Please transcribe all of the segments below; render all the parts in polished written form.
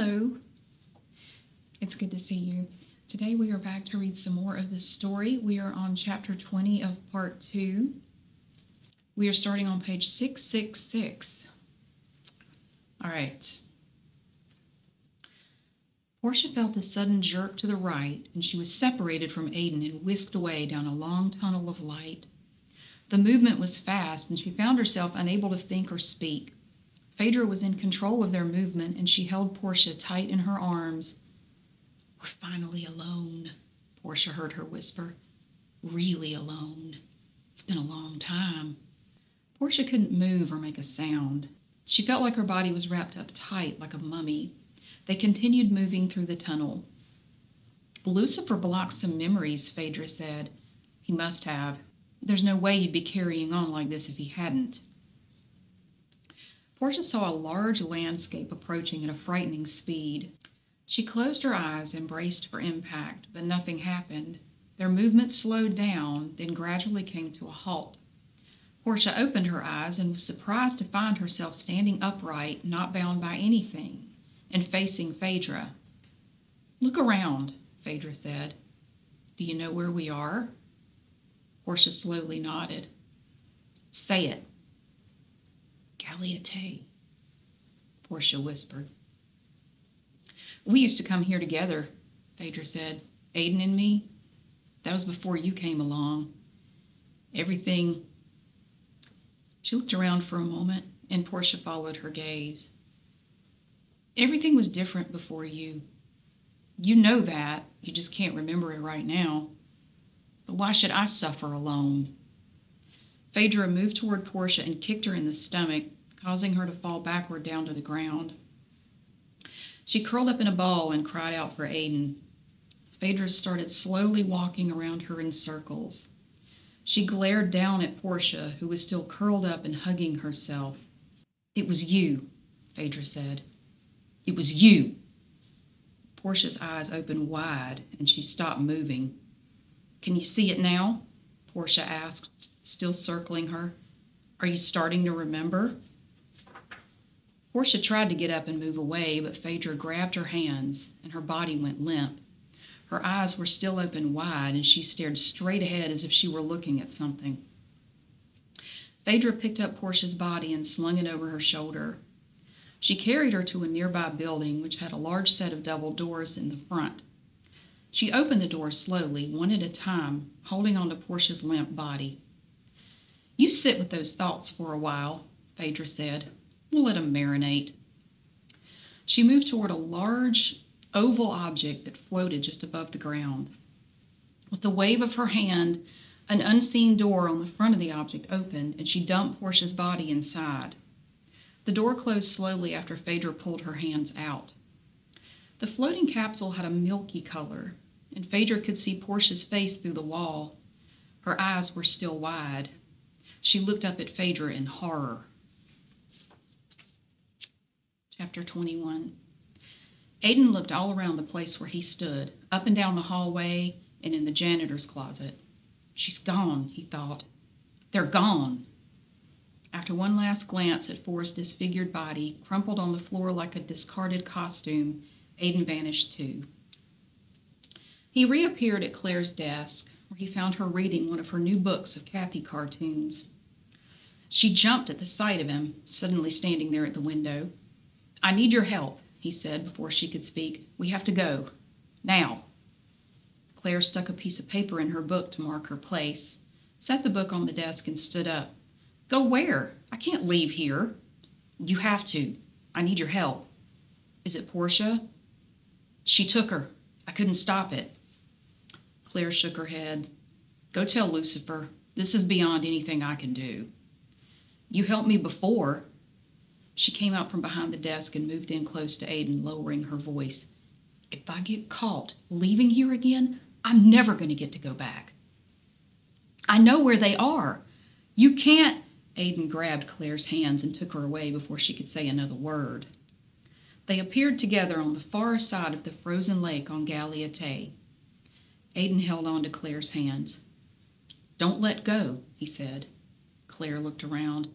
Hello, it's good to see you. Today we are back to read some more of this story. We are on chapter 20 of part 2. We are starting on page 666. All right. Portia felt a sudden jerk to the right, and she was separated from Aiden and whisked away down a long tunnel of light. The movement was fast, and she found herself unable to think or speak. Phaedra was in control of their movement, and she held Portia tight in her arms. "We're finally alone," Portia heard her whisper. "Really alone. It's been a long time." Portia couldn't move or make a sound. She felt like her body was wrapped up tight like a mummy. They continued moving through the tunnel. "Lucifer blocked some memories," Phaedra said. "He must have. There's no way you'd be carrying on like this if he hadn't." Portia saw a large landscape approaching at a frightening speed. She closed her eyes and braced for impact, but nothing happened. Their movement slowed down, then gradually came to a halt. Portia opened her eyes and was surprised to find herself standing upright, not bound by anything, and facing Phaedra. "Look around," Phaedra said. "Do you know where we are?" Portia slowly nodded. "Say it." "Galiate," Portia whispered. "We used to come here together," Phaedra said. "Aiden and me. That was before you came along. Everything..." She looked around for a moment, and Portia followed her gaze. "Everything was different before you. You know that. You just can't remember it right now. But why should I suffer alone?" Phaedra moved toward Portia and kicked her in the stomach, causing her to fall backward down to the ground. She curled up in a ball and cried out for Aiden. Phaedra started slowly walking around her in circles. She glared down at Portia, who was still curled up and hugging herself. "It was you," Phaedra said. "It was you." Portia's eyes opened wide, and she stopped moving. "Can you see it now?" Portia asked, still circling her. "Are you starting to remember?" Portia tried to get up and move away, but Phaedra grabbed her hands, and her body went limp. Her eyes were still open wide, and she stared straight ahead as if she were looking at something. Phaedra picked up Portia's body and slung it over her shoulder. She carried her to a nearby building, which had a large set of double doors in the front. She opened the doors slowly, one at a time, holding onto Portia's limp body. "You sit with those thoughts for a while," Phaedra said. "We'll let them marinate." She moved toward a large oval object that floated just above the ground. With a wave of her hand, an unseen door on the front of the object opened, and she dumped Portia's body inside. The door closed slowly after Phaedra pulled her hands out. The floating capsule had a milky color, and Phaedra could see Portia's face through the wall. Her eyes were still wide. She looked up at Phaedra in horror. Chapter 21. Aiden looked all around the place where he stood, up and down the hallway and in the janitor's closet. "She's gone," he thought. "They're gone." After one last glance at Forrest's disfigured body, crumpled on the floor like a discarded costume, Aiden vanished too. He reappeared at Claire's desk, where he found her reading one of her new books of Kathy cartoons. She jumped at the sight of him, suddenly standing there at the window. "I need your help," he said before she could speak. "We have to go. Now." Claire stuck a piece of paper in her book to mark her place, set the book on the desk, and stood up. "Go where? I can't leave here." "You have to. I need your help." "Is it Portia?" "She took her. I couldn't stop it." Claire shook her head. "Go tell Lucifer. This is beyond anything I can do." "You helped me before." She came out from behind the desk and moved in close to Aiden, lowering her voice. "If I get caught leaving here again, I'm never going to get to go back." "I know where they are. You can't..." Aiden grabbed Claire's hands and took her away before she could say another word. They appeared together on the far side of the frozen lake on Galiate. Aiden held on to Claire's hands. "Don't let go," he said. Claire looked around.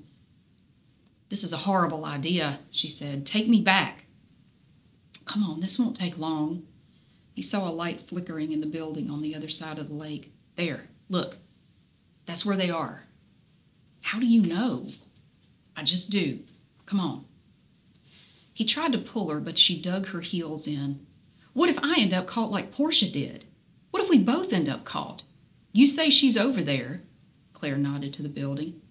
"This is a horrible idea," she said. "Take me back." Come on, this won't take long. He saw a light flickering in the building on the other side of the lake. There, look. That's where they are. How do you know? I just do. Come on. He tried to pull her, but she dug her heels in. What if I end up caught like Portia did? What if we both end up caught? You say she's over there. Claire nodded to the building.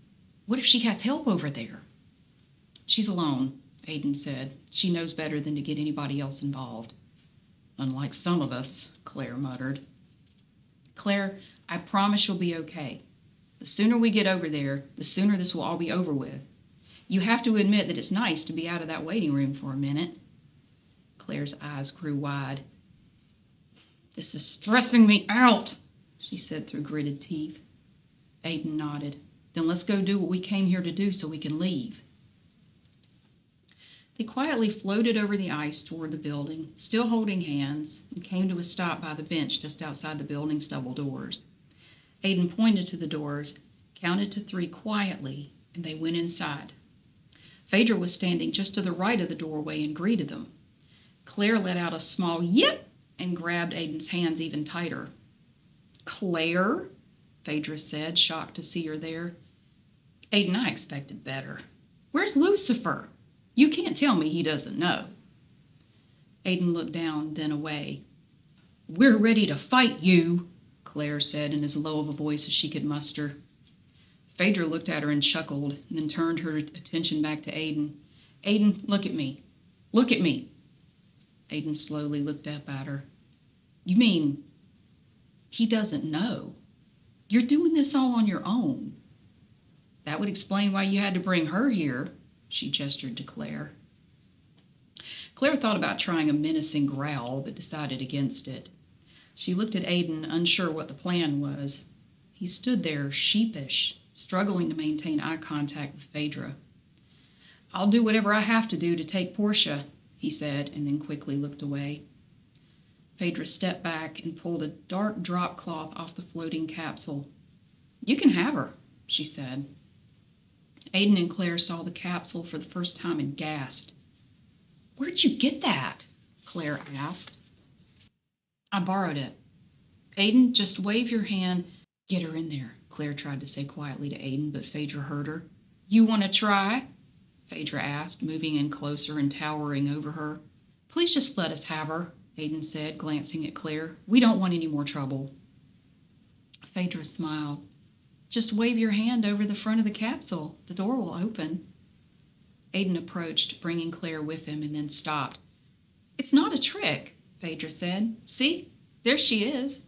What if she has help over there? She's alone, Aiden said. She knows better than to get anybody else involved. Unlike some of us, Claire muttered. Claire, I promise you'll be okay. The sooner we get over there, the sooner this will all be over with. You have to admit that it's nice to be out of that waiting room for a minute. Claire's eyes grew wide. This is stressing me out, she said through gritted teeth. Aiden nodded. Then let's go do what we came here to do so we can leave. They quietly floated over the ice toward the building, still holding hands, and came to a stop by the bench just outside the building's double doors. Aiden pointed to the doors, counted to 3 quietly, and they went inside. Phaedra was standing just to the right of the doorway and greeted them. Claire let out a small yip and grabbed Aiden's hands even tighter. Claire, Phaedra said, shocked to see her there. Aiden, I expected better. Where's Lucifer? You can't tell me he doesn't know. Aiden looked down, then away. We're ready to fight you, Claire said in as low of a voice as she could muster. Phaedra looked at her and chuckled, and then turned her attention back to Aiden. Aiden, look at me. Look at me. Aiden slowly looked up at her. You mean he doesn't know? You're doing this all on your own. That would explain why you had to bring her here, she gestured to Claire. Claire thought about trying a menacing growl, but decided against it. She looked at Aiden, unsure what the plan was. He stood there, sheepish, struggling to maintain eye contact with Phaedra. I'll do whatever I have to do to take Portia, he said, and then quickly looked away. Phaedra stepped back and pulled a dark drop cloth off the floating capsule. You can have her, she said. Aiden and Claire saw the capsule for the first time and gasped. Where'd you get that? Claire asked. I borrowed it. Aiden, just wave your hand. Get her in there, Claire tried to say quietly to Aiden, but Phaedra heard her. You want to try? Phaedra asked, moving in closer and towering over her. Please just let us have her, Aiden said, glancing at Claire. We don't want any more trouble. Phaedra smiled. Just wave your hand over the front of the capsule. The door will open. Aiden approached, bringing Claire with him, and then stopped. It's not a trick, Phaedra said. See, there she is.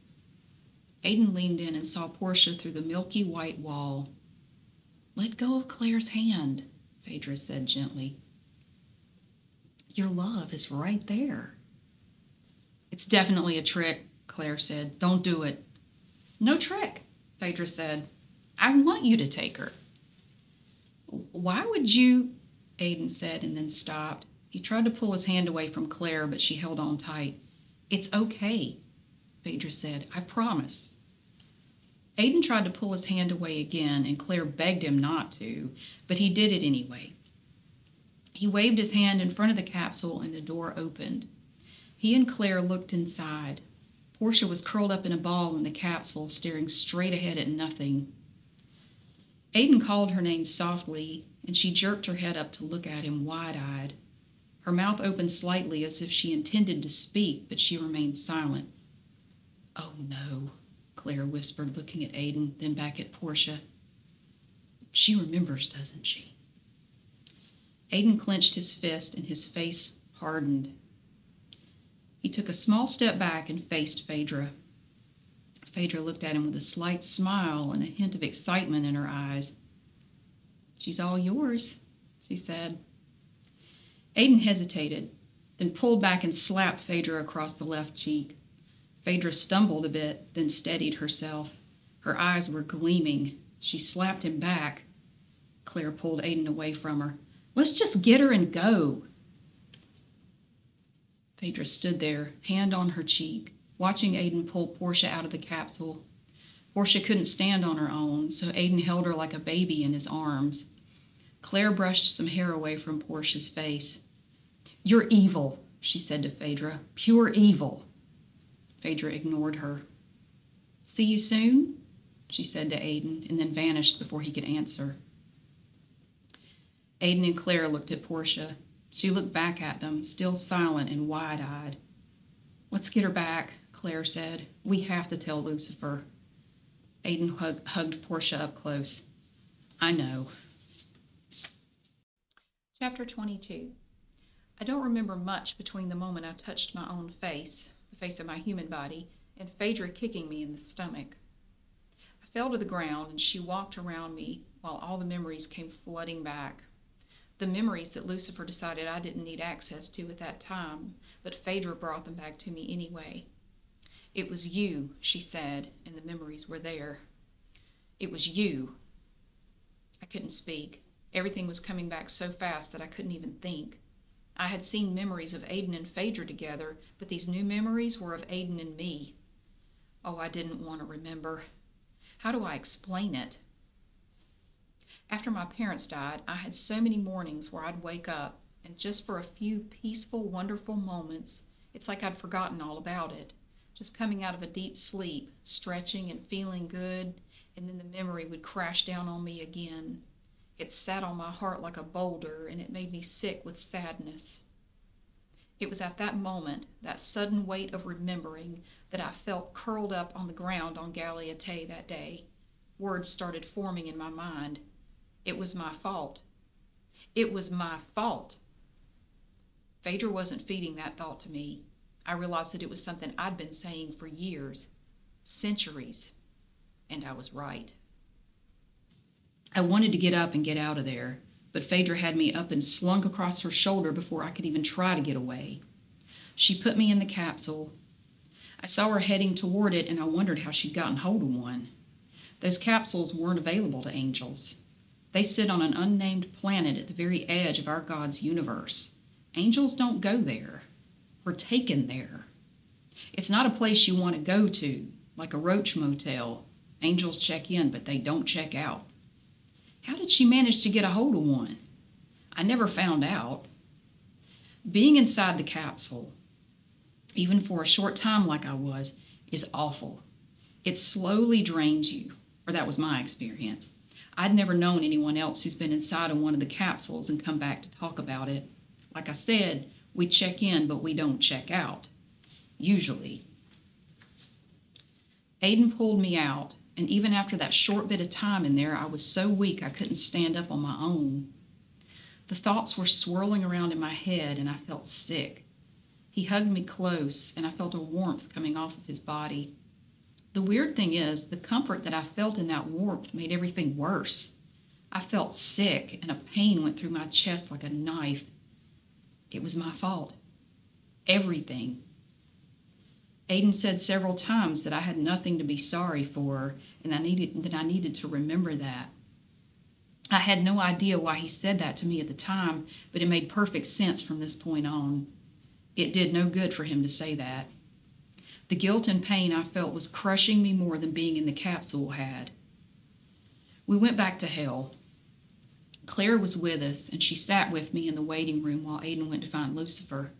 Aiden leaned in and saw Portia through the milky white wall. Let go of Claire's hand, Phaedra said gently. Your love is right there. It's definitely a trick, Claire said. Don't do it. No trick, Phaedra said. I want you to take her. Why would you? Aiden said, and then stopped. He tried to pull his hand away from Claire, but she held on tight. It's okay, Phaedra said. I promise. Aiden tried to pull his hand away again, and Claire begged him not to, but he did it anyway. He waved his hand in front of the capsule, and the door opened. He and Claire looked inside. Portia was curled up in a ball in the capsule, staring straight ahead at nothing. Aiden called her name softly, and she jerked her head up to look at him wide-eyed. Her mouth opened slightly as if she intended to speak, but she remained silent. Oh, no, Claire whispered, looking at Aiden, then back at Portia. She remembers, doesn't she? Aiden clenched his fist, and his face hardened. He took a small step back and faced Phaedra. Phaedra looked at him with a slight smile and a hint of excitement in her eyes. She's all yours, she said. Aiden hesitated, then pulled back and slapped Phaedra across the left cheek. Phaedra stumbled a bit, then steadied herself. Her eyes were gleaming. She slapped him back. Claire pulled Aiden away from her. Let's just get her and go. Phaedra stood there, hand on her cheek, watching Aiden pull Portia out of the capsule. Portia couldn't stand on her own, so Aiden held her like a baby in his arms. Claire brushed some hair away from Portia's face. You're evil, she said to Phaedra. Pure evil. Phaedra ignored her. See you soon, she said to Aiden, and then vanished before he could answer. Aiden and Claire looked at Portia. She looked back at them, still silent and wide-eyed. Let's get her back, Claire said. We have to tell Lucifer. Aiden hugged Portia up close. I know. Chapter 22. I don't remember much between the moment I touched my own face, the face of my human body, and Phaedra kicking me in the stomach. I fell to the ground, and she walked around me while all the memories came flooding back. The memories that Lucifer decided I didn't need access to at that time, but Phaedra brought them back to me anyway. It was you, she said, and the memories were there. It was you. I couldn't speak. Everything was coming back so fast that I couldn't even think. I had seen memories of Aiden and Phaedra together, but these new memories were of Aiden and me. Oh, I didn't want to remember. How do I explain it? After my parents died, I had so many mornings where I'd wake up, and just for a few peaceful, wonderful moments, it's like I'd forgotten all about it. Just coming out of a deep sleep, stretching and feeling good, and then the memory would crash down on me again. It sat on my heart like a boulder, and it made me sick with sadness. It was at that moment, that sudden weight of remembering, that I felt curled up on the ground on Galiotay that day. Words started forming in my mind. It was my fault. It was my fault. Phaedra wasn't feeding that thought to me. I realized that it was something I'd been saying for years, centuries, and I was right. I wanted to get up and get out of there, but Phaedra had me up and slung across her shoulder before I could even try to get away. She put me in the capsule. I saw her heading toward it, and I wondered how she'd gotten hold of one. Those capsules weren't available to angels. They sit on an unnamed planet at the very edge of our God's universe. Angels don't go there. We're taken there. It's not a place you want to go to, like a roach motel. Angels check in, but they don't check out. How did she manage to get a hold of one? I never found out. Being inside the capsule, even for a short time like I was, is awful. It slowly drains you, or that was my experience. I'd never known anyone else who's been inside of one of the capsules and come back to talk about it. Like I said, we check in, but we don't check out. Usually. Aiden pulled me out, and even after that short bit of time in there, I was so weak I couldn't stand up on my own. The thoughts were swirling around in my head, and I felt sick. He hugged me close, and I felt a warmth coming off of his body. The weird thing is, the comfort that I felt in that warmth made everything worse. I felt sick, and a pain went through my chest like a knife. It was my fault. Everything. Aiden said several times that I had nothing to be sorry for, and that I needed to remember that. I had no idea why he said that to me at the time, but it made perfect sense from this point on. It did no good for him to say that. The guilt and pain I felt was crushing me more than being in the capsule had. We went back to hell. Claire was with us, and she sat with me in the waiting room while Aiden went to find Lucifer.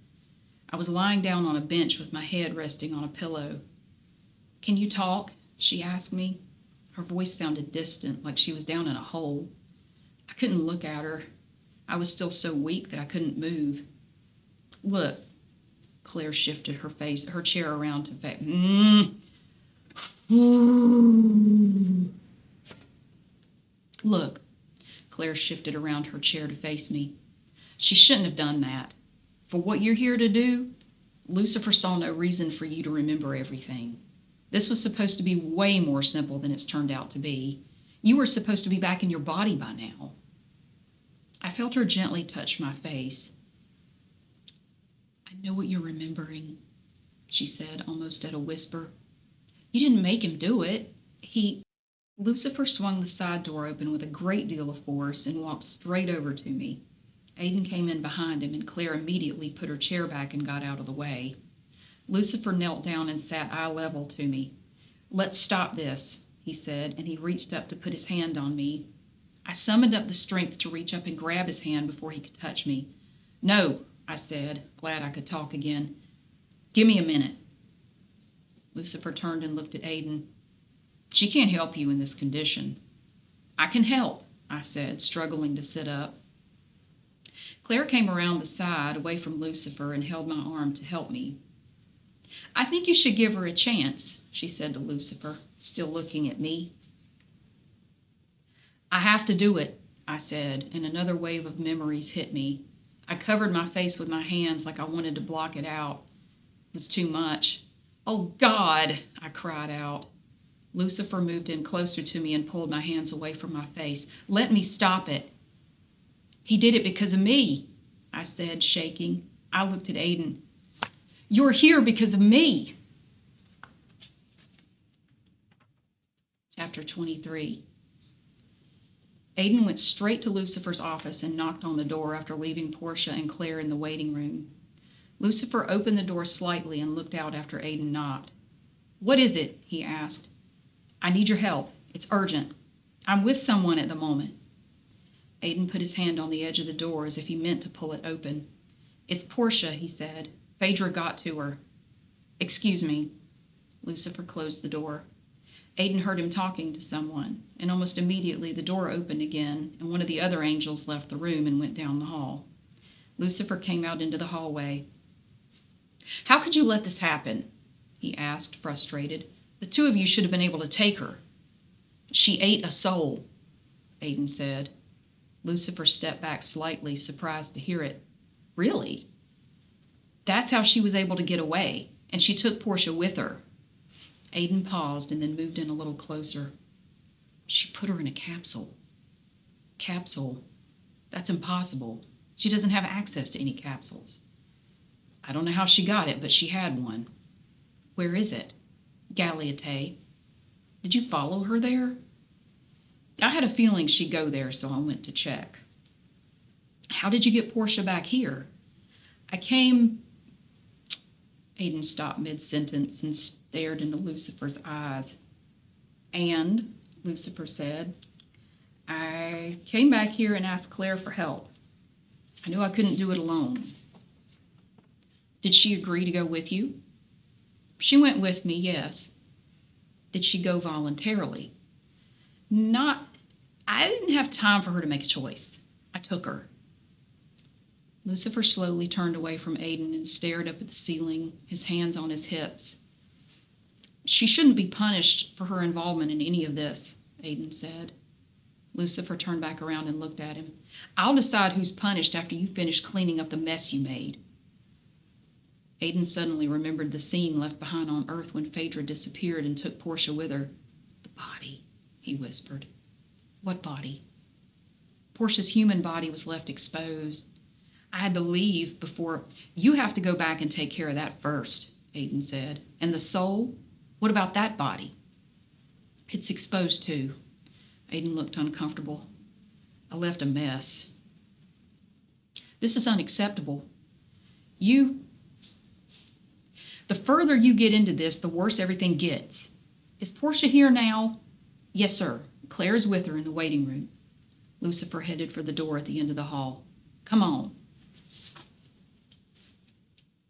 I was lying down on a bench with my head resting on a pillow. "Can you talk?" she asked me. Her voice sounded distant, like she was down in a hole. I couldn't look at her. I was still so weak that I couldn't move. "Look," Claire shifted her chair around to face. "Look," Claire shifted around her chair to face me. "She shouldn't have done that. For what you're here to do, Lucifer saw no reason for you to remember everything. This was supposed to be way more simple than it's turned out to be. You were supposed to be back in your body by now." I felt her gently touch my face. "I know what you're remembering," she said, almost at a whisper. "You didn't make him do it. Lucifer swung the side door open with a great deal of force and walked straight over to me. Aiden came in behind him, and Claire immediately put her chair back and got out of the way. Lucifer knelt down and sat eye level to me. "Let's stop this," he said, and he reached up to put his hand on me. I summoned up the strength to reach up and grab his hand before he could touch me. "No," I said, glad I could talk again. Give me a minute. Lucifer turned and looked at Aiden. She can't help you in this condition. I can help, I said, struggling to sit up. Claire came around the side, away from Lucifer, and held my arm to help me. I think you should give her a chance, she said to Lucifer, still looking at me. I have to do it, I said, and another wave of memories hit me. I covered my face with my hands like I wanted to block it out. It was too much. Oh, God, I cried out. Lucifer moved in closer to me and pulled my hands away from my face. Let me stop it. He did it because of me, I said, shaking. I looked at Aiden. You're here because of me. Chapter 23. Aiden went straight to Lucifer's office and knocked on the door after leaving Portia and Claire in the waiting room. Lucifer opened the door slightly and looked out after Aiden knocked. What is it? He asked. I need your help. It's urgent. I'm with someone at the moment. Aiden put his hand on the edge of the door as if he meant to pull it open. It's Portia, he said. Phaedra got to her. Excuse me. Lucifer closed the door. Aiden heard him talking to someone, and almost immediately the door opened again, and one of the other angels left the room and went down the hall. Lucifer came out into the hallway. How could you let this happen? He asked, frustrated. The two of you should have been able to take her. She ate a soul, Aiden said. Lucifer stepped back slightly, surprised to hear it. Really? That's how she was able to get away, and she took Portia with her. Aiden paused and then moved in a little closer. She put her in a capsule. Capsule? That's impossible. She doesn't have access to any capsules. I don't know how she got it, but she had one. Where is it? Galeate. Did you follow her there? I had a feeling she'd go there, so I went to check. How did you get Portia back here? I came... Aiden stopped mid-sentence and stared into Lucifer's eyes. And, Lucifer said, I came back here and asked Claire for help. I knew I couldn't do it alone. Did she agree to go with you? She went with me, yes. Did she go voluntarily? I didn't have time for her to make a choice. I took her. Lucifer slowly turned away from Aiden and stared up at the ceiling, his hands on his hips. She shouldn't be punished for her involvement in any of this, Aiden said. Lucifer turned back around and looked at him. I'll decide who's punished after you finish cleaning up the mess you made. Aiden suddenly remembered the scene left behind on Earth when Phaedra disappeared and took Portia with her. The body, he whispered. What body? Portia's human body was left exposed. I had to leave before... You have to go back and take care of that first, Aiden said. And the soul? What about that body? It's exposed too. Aiden looked uncomfortable. I left a mess. This is unacceptable. The further you get into this, the worse everything gets. Is Portia here now? Yes, sir. Claire's with her in the waiting room. Lucifer headed for the door at the end of the hall. Come on.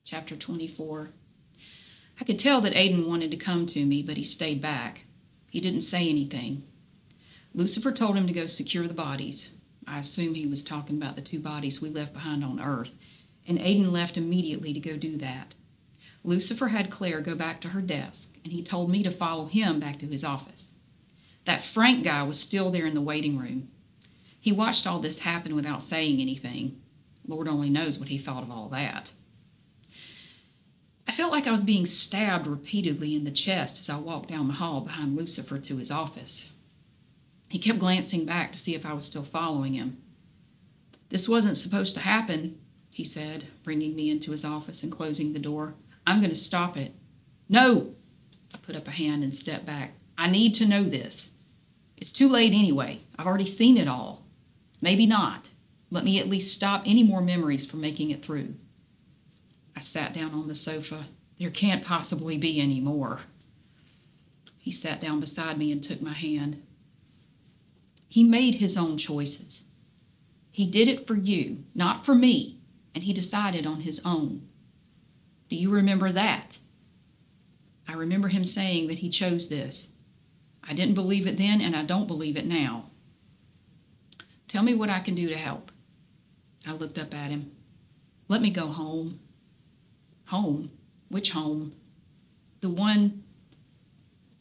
Chapter 24. I could tell that Aiden wanted to come to me, but he stayed back. He didn't say anything. Lucifer told him to go secure the bodies. I assume he was talking about the two bodies we left behind on Earth, and Aiden left immediately to go do that. Lucifer had Claire go back to her desk, and he told me to follow him back to his office. That Frank guy was still there in the waiting room. He watched all this happen without saying anything. Lord only knows what he thought of all that. I felt like I was being stabbed repeatedly in the chest as I walked down the hall behind Lucifer to his office. He kept glancing back to see if I was still following him. This wasn't supposed to happen, he said, bringing me into his office and closing the door. I'm going to stop it. No! I put up a hand and stepped back. I need to know this. It's too late anyway. I've already seen it all. Maybe not. Let me at least stop any more memories from making it through. I sat down on the sofa. There can't possibly be any more. He sat down beside me and took my hand. He made his own choices. He did it for you, not for me. and he decided on his own. Do you remember that? I remember him saying that he chose this. I didn't believe it then, and I don't believe it now. Tell me what I can do to help. I looked up at him. Let me go home. Home? Which home? The one.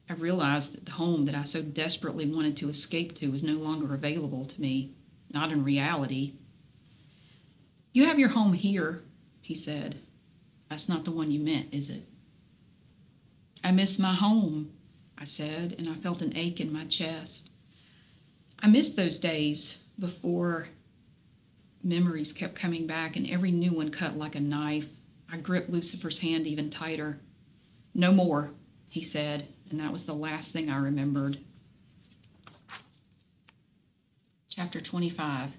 I realized that the home that I so desperately wanted to escape to was no longer available to me, not in reality. You have your home here, he said. That's not the one you meant, is it? I miss my home, I said, and I felt an ache in my chest. I missed those days before memories kept coming back, and every new one cut like a knife. I gripped Lucifer's hand even tighter. No more, he said, and that was the last thing I remembered. Chapter 25.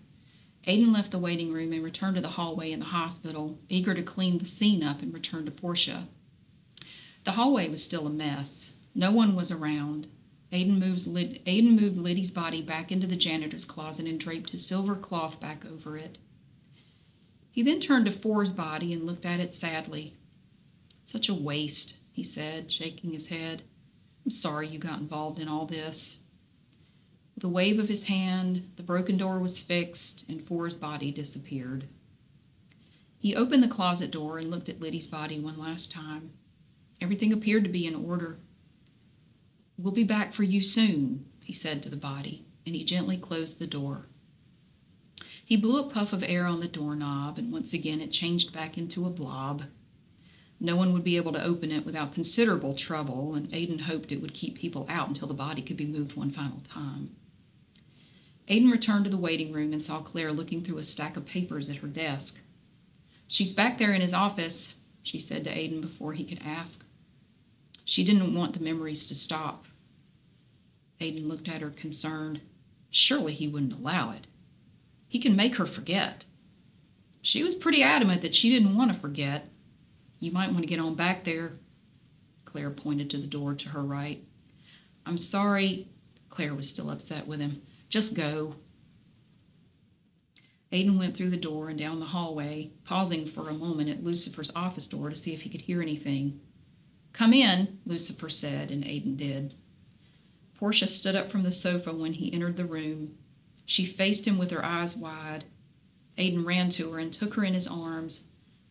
Aiden left the waiting room and returned to the hallway in the hospital, eager to clean the scene up and return to Portia. The hallway was still a mess. No one was around. Aiden moved Liddy's body back into the janitor's closet and draped his silver cloth back over it. He then turned to Four's body and looked at it sadly. Such a waste, he said, shaking his head. I'm sorry you got involved in all this. With a wave of his hand, the broken door was fixed and Four's body disappeared. He opened the closet door and looked at Liddy's body one last time. Everything appeared to be in order. We'll be back for you soon, he said to the body, and he gently closed the door. He blew a puff of air on the doorknob, and once again it changed back into a blob. No one would be able to open it without considerable trouble, and Aiden hoped it would keep people out until the body could be moved one final time. Aiden returned to the waiting room and saw Claire looking through a stack of papers at her desk. She's back there in his office, she said to Aiden before he could ask. She didn't want the memories to stop. Aiden looked at her concerned. Surely he wouldn't allow it. He can make her forget. She was pretty adamant that she didn't want to forget. You might want to get on back there. Claire pointed to the door to her right. I'm sorry. Claire was still upset with him. Just go. Aiden went through the door and down the hallway, pausing for a moment at Lucifer's office door to see if he could hear anything. Come in, Lucifer said, and Aiden did. Portia stood up from the sofa when he entered the room. She faced him with her eyes wide. Aiden ran to her and took her in his arms.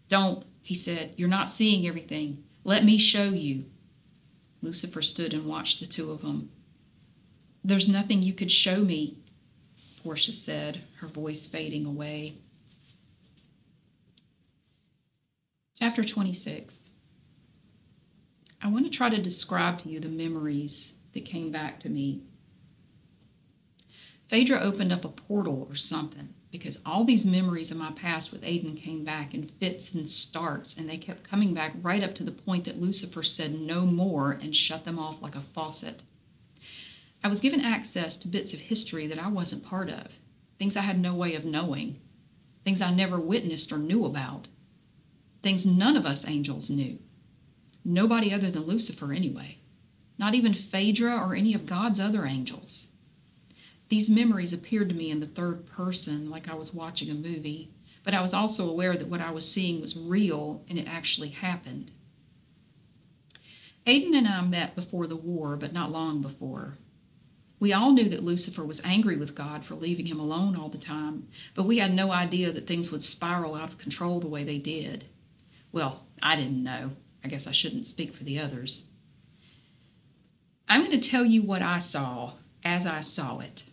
Don't, he said. You're not seeing everything. Let me show you. Lucifer stood and watched the two of them. There's nothing you could show me, Portia said, her voice fading away. Chapter 26. I want to try to describe to you the memories that came back to me. Phaedra opened up a portal or something, because all these memories of my past with Aiden came back in fits and starts, and they kept coming back right up to the point that Lucifer said no more and shut them off like a faucet. I was given access to bits of history that I wasn't part of, things I had no way of knowing, things I never witnessed or knew about, things none of us angels knew. Nobody other than Lucifer, anyway. Not even Phaedra or any of God's other angels. These memories appeared to me in the third person, like I was watching a movie, but I was also aware that what I was seeing was real and it actually happened. Aiden and I met before the war, but not long before. We all knew that Lucifer was angry with God for leaving him alone all the time, but we had no idea that things would spiral out of control the way they did. Well, I didn't know. I guess I shouldn't speak for the others. I'm going to tell you what I saw as I saw it.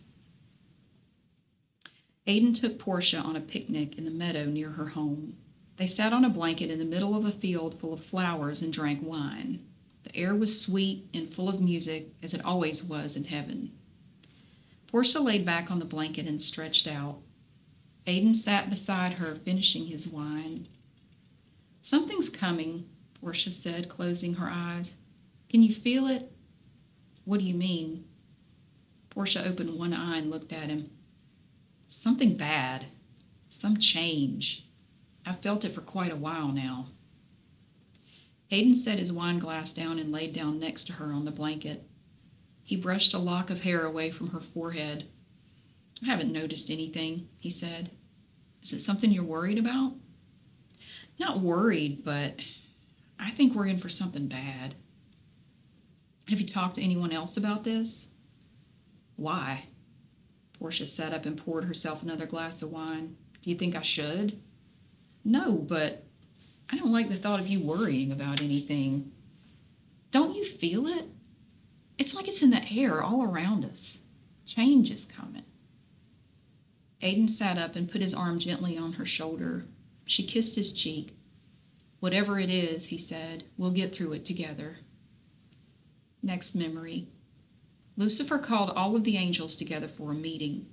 Aiden took Portia on a picnic in the meadow near her home. They sat on a blanket in the middle of a field full of flowers and drank wine. The air was sweet and full of music, as it always was in heaven. Portia laid back on the blanket and stretched out. Aiden sat beside her, finishing his wine. Something's coming, Portia said, closing her eyes. Can you feel it? What do you mean? Portia opened one eye and looked at him. Something bad. Some change. I've felt it for quite a while now. Aiden set his wine glass down and laid down next to her on the blanket. He brushed a lock of hair away from her forehead. I haven't noticed anything, he said. Is it something you're worried about? Not worried, but I think we're in for something bad. Have you talked to anyone else about this? Why? Portia sat up and poured herself another glass of wine. Do you think I should? No, but I don't like the thought of you worrying about anything. Don't you feel it? It's like it's in the air all around us. Change is coming. Aiden sat up and put his arm gently on her shoulder. She kissed his cheek. Whatever it is, he said, we'll get through it together. Next memory. Lucifer called all of the angels together for a meeting.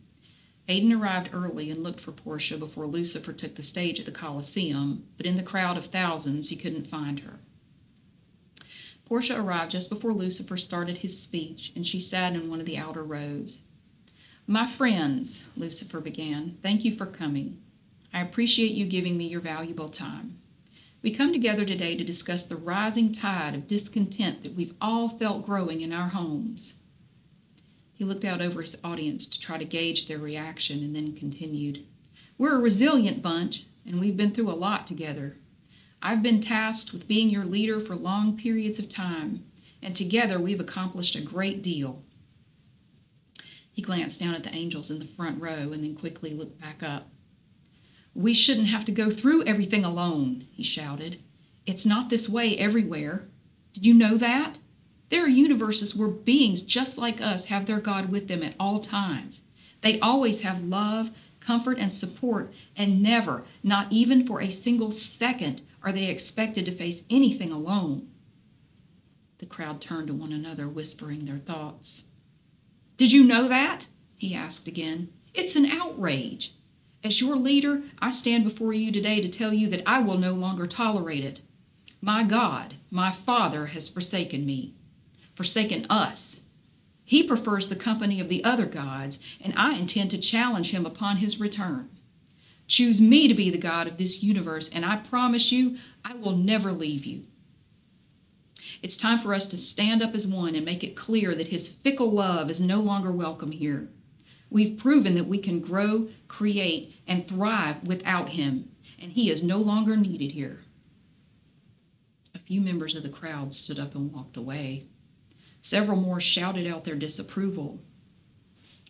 Aiden arrived early and looked for Portia before Lucifer took the stage at the Colosseum, but in the crowd of thousands, he couldn't find her. Portia arrived just before Lucifer started his speech, and she sat in one of the outer rows. My friends, Lucifer began, thank you for coming. I appreciate you giving me your valuable time. We come together today to discuss the rising tide of discontent that we've all felt growing in our homes. He looked out over his audience to try to gauge their reaction and then continued. We're a resilient bunch, and we've been through a lot together. I've been tasked with being your leader for long periods of time, and together we've accomplished a great deal. He glanced down at the angels in the front row and then quickly looked back up. We shouldn't have to go through everything alone, he shouted. It's not this way everywhere. Did you know that? There are universes where beings just like us have their God with them at all times. They always have love, comfort, and support, and never, not even for a single second, are they expected to face anything alone. The crowd turned to one another, whispering their thoughts. Did you know that? He asked again. It's an outrage. As your leader, I stand before you today to tell you that I will no longer tolerate it. My God, my Father, has forsaken me, forsaken us. He prefers the company of the other gods, and I intend to challenge him upon his return. Choose me to be the God of this universe, and I promise you, I will never leave you. It's time for us to stand up as one and make it clear that his fickle love is no longer welcome here. We've proven that we can grow, create, and thrive without him, and he is no longer needed here. A few members of the crowd stood up and walked away. Several more shouted out their disapproval.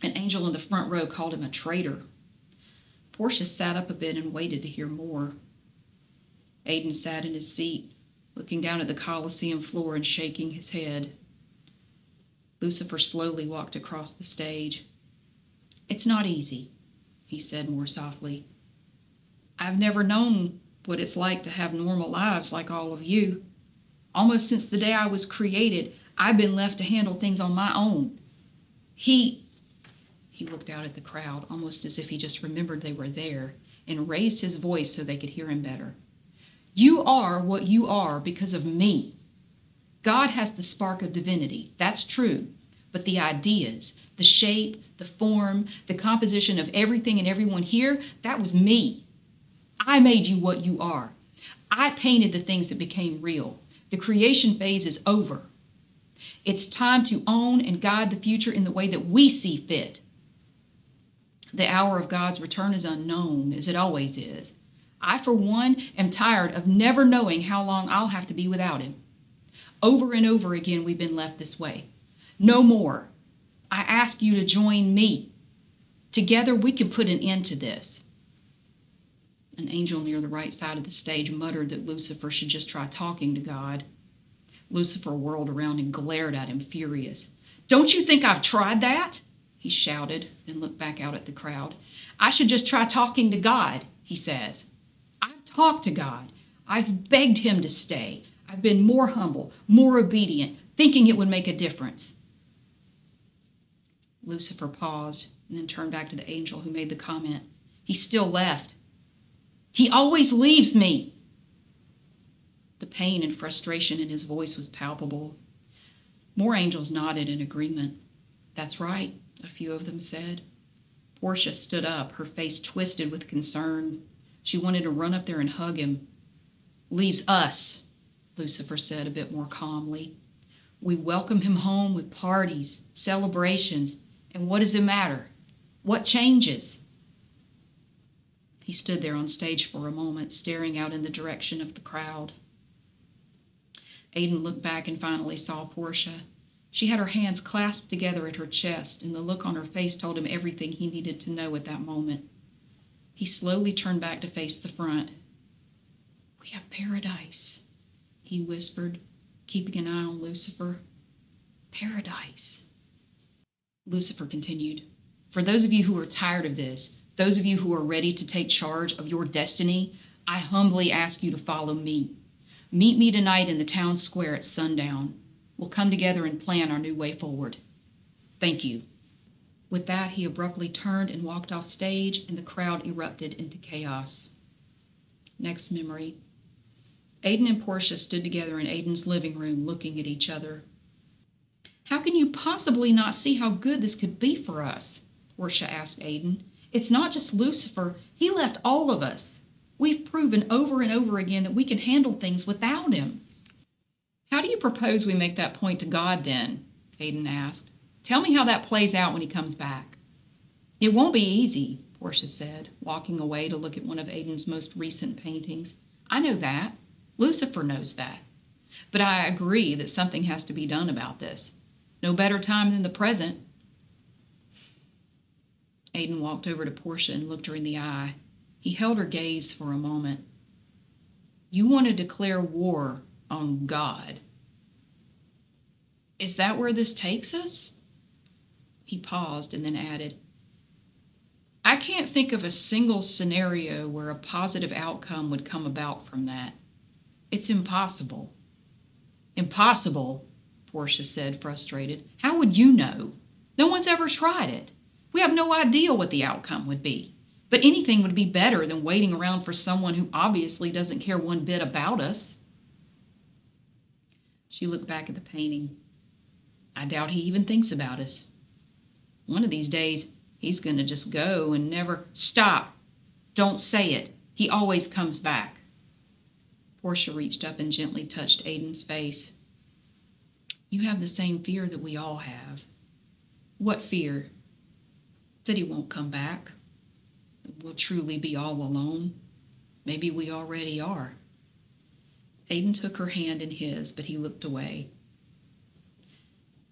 An angel in the front row called him a traitor. Portia sat up a bit and waited to hear more. Aiden sat in his seat, looking down at the Colosseum floor and shaking his head. Lucifer slowly walked across the stage. It's not easy, he said more softly. I've never known what it's like to have normal lives like all of you. Almost since the day I was created, I've been left to handle things on my own. He looked out at the crowd, almost as if he just remembered they were there, and raised his voice so they could hear him better. You are what you are because of me. God has the spark of divinity, that's true, but the ideas, the shape, the form, the composition of everything and everyone here, that was me. I made you what you are. I painted the things that became real. The creation phase is over. It's time to own and guide the future in the way that we see fit. The hour of God's return is unknown, as it always is. I, for one, am tired of never knowing how long I'll have to be without him. Over and over again, we've been left this way. No more. I ask you to join me. Together, we can put an end to this. An angel near the right side of the stage muttered that Lucifer should just try talking to God. Lucifer whirled around and glared at him, furious. Don't you think I've tried that? He shouted, then looked back out at the crowd. I should just try talking to God, he says. I've talked to God. I've begged him to stay. I've been more humble, more obedient, thinking it would make a difference. Lucifer paused and then turned back to the angel who made the comment. He still left. He always leaves me. The pain and frustration in his voice was palpable. More angels nodded in agreement. That's right, a few of them said. Portia stood up, her face twisted with concern. She wanted to run up there and hug him. Leaves us, Lucifer said a bit more calmly. We welcome him home with parties, celebrations, and what does it matter? What changes? He stood there on stage for a moment, staring out in the direction of the crowd. Aiden looked back and finally saw Portia. She had her hands clasped together at her chest, and the look on her face told him everything he needed to know at that moment. He slowly turned back to face the front. "We have paradise," he whispered, keeping an eye on Lucifer. "Paradise." Lucifer continued, "For those of you who are tired of this, those of you who are ready to take charge of your destiny, I humbly ask you to follow me. Meet me tonight in the town square at sundown. We'll come together and plan our new way forward. Thank you." With that, he abruptly turned and walked off stage, and the crowd erupted into chaos. Next memory. Aiden and Portia stood together in Aiden's living room, looking at each other. "How can you possibly not see how good this could be for us?" Portia asked Aiden. "It's not just Lucifer. He left all of us. We've proven over and over again that we can handle things without him." "How do you propose we make that point to God, then?" Aiden asked. "Tell me how that plays out when he comes back." "It won't be easy," Portia said, walking away to look at one of Aiden's most recent paintings. "I know that. Lucifer knows that. But I agree that something has to be done about this. No better time than the present." Aiden walked over to Portia and looked her in the eye. He held her gaze for a moment. "You want to declare war on God. Is that where this takes us?" He paused and then added, "I can't think of a single scenario where a positive outcome would come about from that. It's impossible." "Impossible?" Portia said, frustrated. "How would you know? No one's ever tried it. We have no idea what the outcome would be. But anything would be better than waiting around for someone who obviously doesn't care one bit about us." She looked back at the painting. "I doubt he even thinks about us. One of these days, he's going to just go and never—" "Stop! Don't say it. He always comes back." Portia reached up and gently touched Aiden's face. "You have the same fear that we all have." "What fear?" "That he won't come back. We'll truly be all alone. Maybe we already are." Aiden took her hand in his, but he looked away.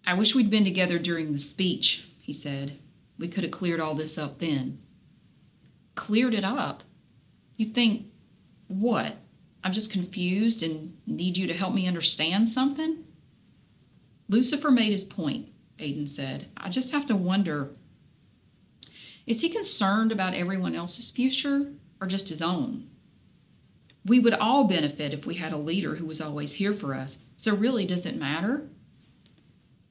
"I wish we'd been together during the speech," he said. "We could have cleared all this up then." "Cleared it up? You think what? I'm just confused and need you to help me understand something?" "Lucifer made his point," Aiden said. "I just have to wonder, is he concerned about everyone else's future or just his own? We would all benefit if we had a leader who was always here for us, so really does it matter?"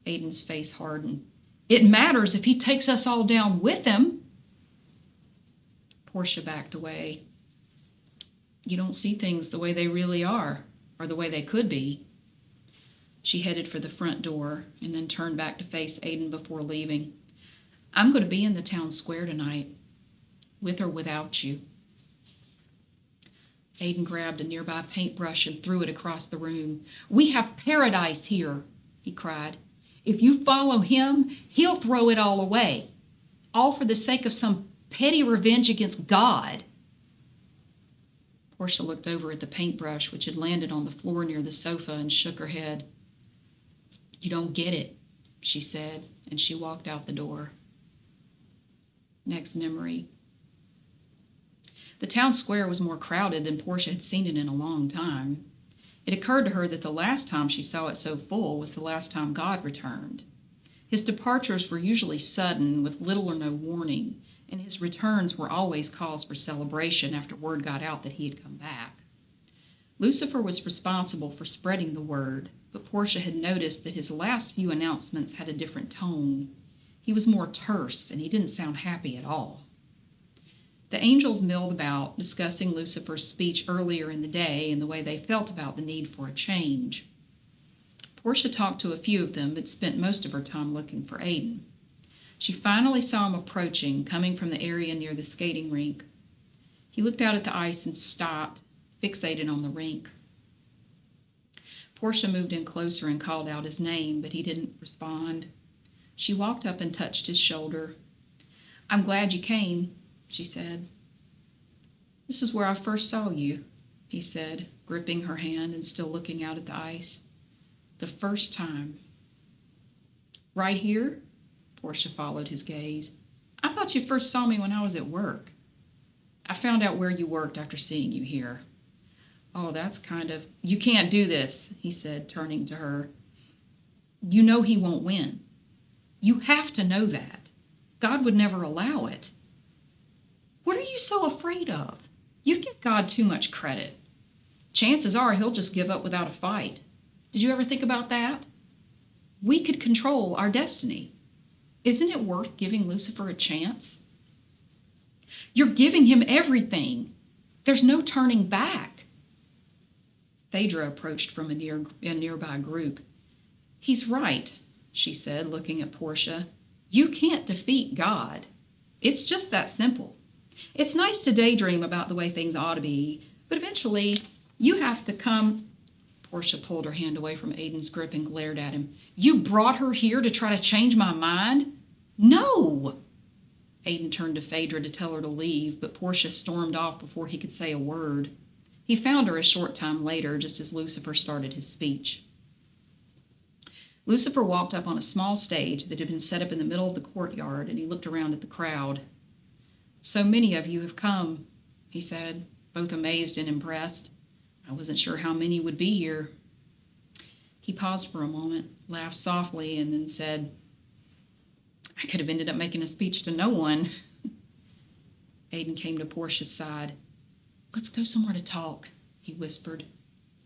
Aiden's face hardened. "It matters if he takes us all down with him." Portia backed away. "You don't see things the way they really are, or the way they could be." She headed for the front door and then turned back to face Aiden before leaving. "I'm going to be in the town square tonight, with or without you." Aiden grabbed a nearby paintbrush and threw it across the room. "We have paradise here," he cried. "If you follow him, he'll throw it all away, all for the sake of some petty revenge against God." Portia looked over at the paintbrush, which had landed on the floor near the sofa, and shook her head. "You don't get it," she said, and she walked out the door. Next memory. The town square was more crowded than Portia had seen it in a long time. It occurred to her that the last time she saw it so full was the last time God returned. His departures were usually sudden, with little or no warning, and his returns were always cause for celebration after word got out that he had come back. Lucifer was responsible for spreading the word, but Portia had noticed that his last few announcements had a different tone. He was more terse, and he didn't sound happy at all. The angels milled about, discussing Lucifer's speech earlier in the day and the way they felt about the need for a change. Portia talked to a few of them, but spent most of her time looking for Aiden. She finally saw him approaching, coming from the area near the skating rink. He looked out at the ice and stopped, fixated on the rink. Portia moved in closer and called out his name, but he didn't respond. She walked up and touched his shoulder. "I'm glad you came," she said. This is where I first saw you, he said, gripping her hand and still looking out at the ice. The first time. Right here? Portia followed his gaze. I thought you first saw me when I was at work. I found out where you worked after seeing you here. Oh, that's kind of... You can't do this, he said, turning to her. You know he won't win. You have to know that. God would never allow it. What are you so afraid of? You give God too much credit. Chances are he'll just give up without a fight. Did you ever think about that? We could control our destiny. Isn't it worth giving Lucifer a chance? You're giving him everything. There's no turning back. Phaedra approached from a nearby group. He's right, she said, looking at Portia. You can't defeat God. It's just that simple. It's nice to daydream about the way things ought to be, but eventually you have to come... Portia pulled her hand away from Aiden's grip and glared at him. You brought her here to try to change my mind? No! Aiden turned to Phaedra to tell her to leave, but Portia stormed off before he could say a word. He found her a short time later, just as Lucifer started his speech. Lucifer walked up on a small stage that had been set up in the middle of the courtyard, and he looked around at the crowd. So many of you have come, he said, both amazed and impressed. I wasn't sure how many would be here. He paused for a moment, laughed softly, and then said, I could have ended up making a speech to no one. Aiden came to Portia's side. Let's go somewhere to talk, he whispered.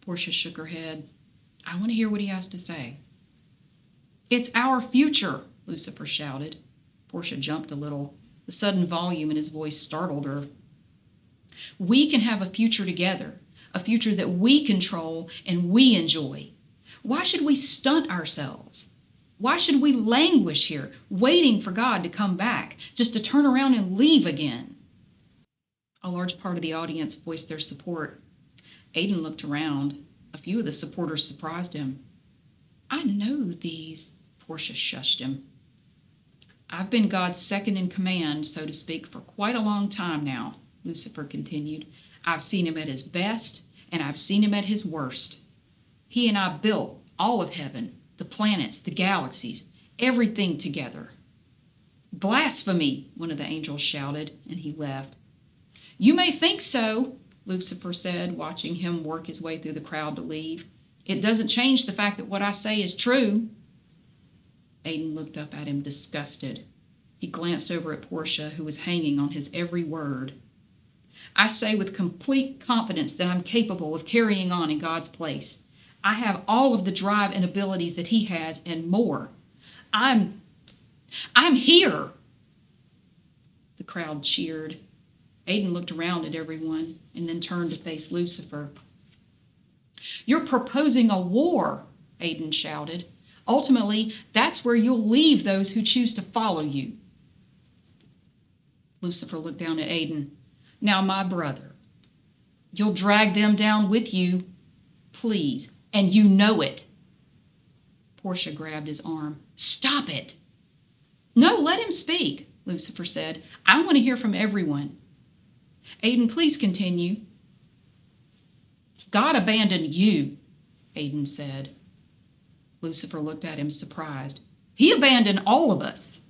Portia shook her head. I want to hear what he has to say. It's our future, Lucifer shouted. Portia jumped a little. The sudden volume in his voice startled her. We can have a future together, a future that we control and we enjoy. Why should we stunt ourselves? Why should we languish here, waiting for God to come back, just to turn around and leave again? A large part of the audience voiced their support. Aiden looked around. A few of the supporters surprised him. I know these, Portia shushed him. I've been God's second in command, so to speak, for quite a long time now, Lucifer continued. I've seen him at his best, and I've seen him at his worst. He and I built all of heaven, the planets, the galaxies, everything together. Blasphemy, one of the angels shouted, and he left. You may think so, Lucifer said, watching him work his way through the crowd to leave. It doesn't change the fact that what I say is true. Aiden looked up at him, disgusted. He glanced over at Portia, who was hanging on his every word. I say with complete confidence that I'm capable of carrying on in God's place. I have all of the drive and abilities that he has and more. I'm here. The crowd cheered. Aiden looked around at everyone and then turned to face Lucifer. You're proposing a war, Aiden shouted. Ultimately, that's where you'll leave those who choose to follow you. Lucifer looked down at Aiden. Now, my brother, you'll drag them down with you, please, and you know it. Portia grabbed his arm. Stop it. No, let him speak, Lucifer said. I want to hear from everyone. Aiden, please continue. God abandoned you, Aiden said. Lucifer looked at him surprised. He abandoned all of us.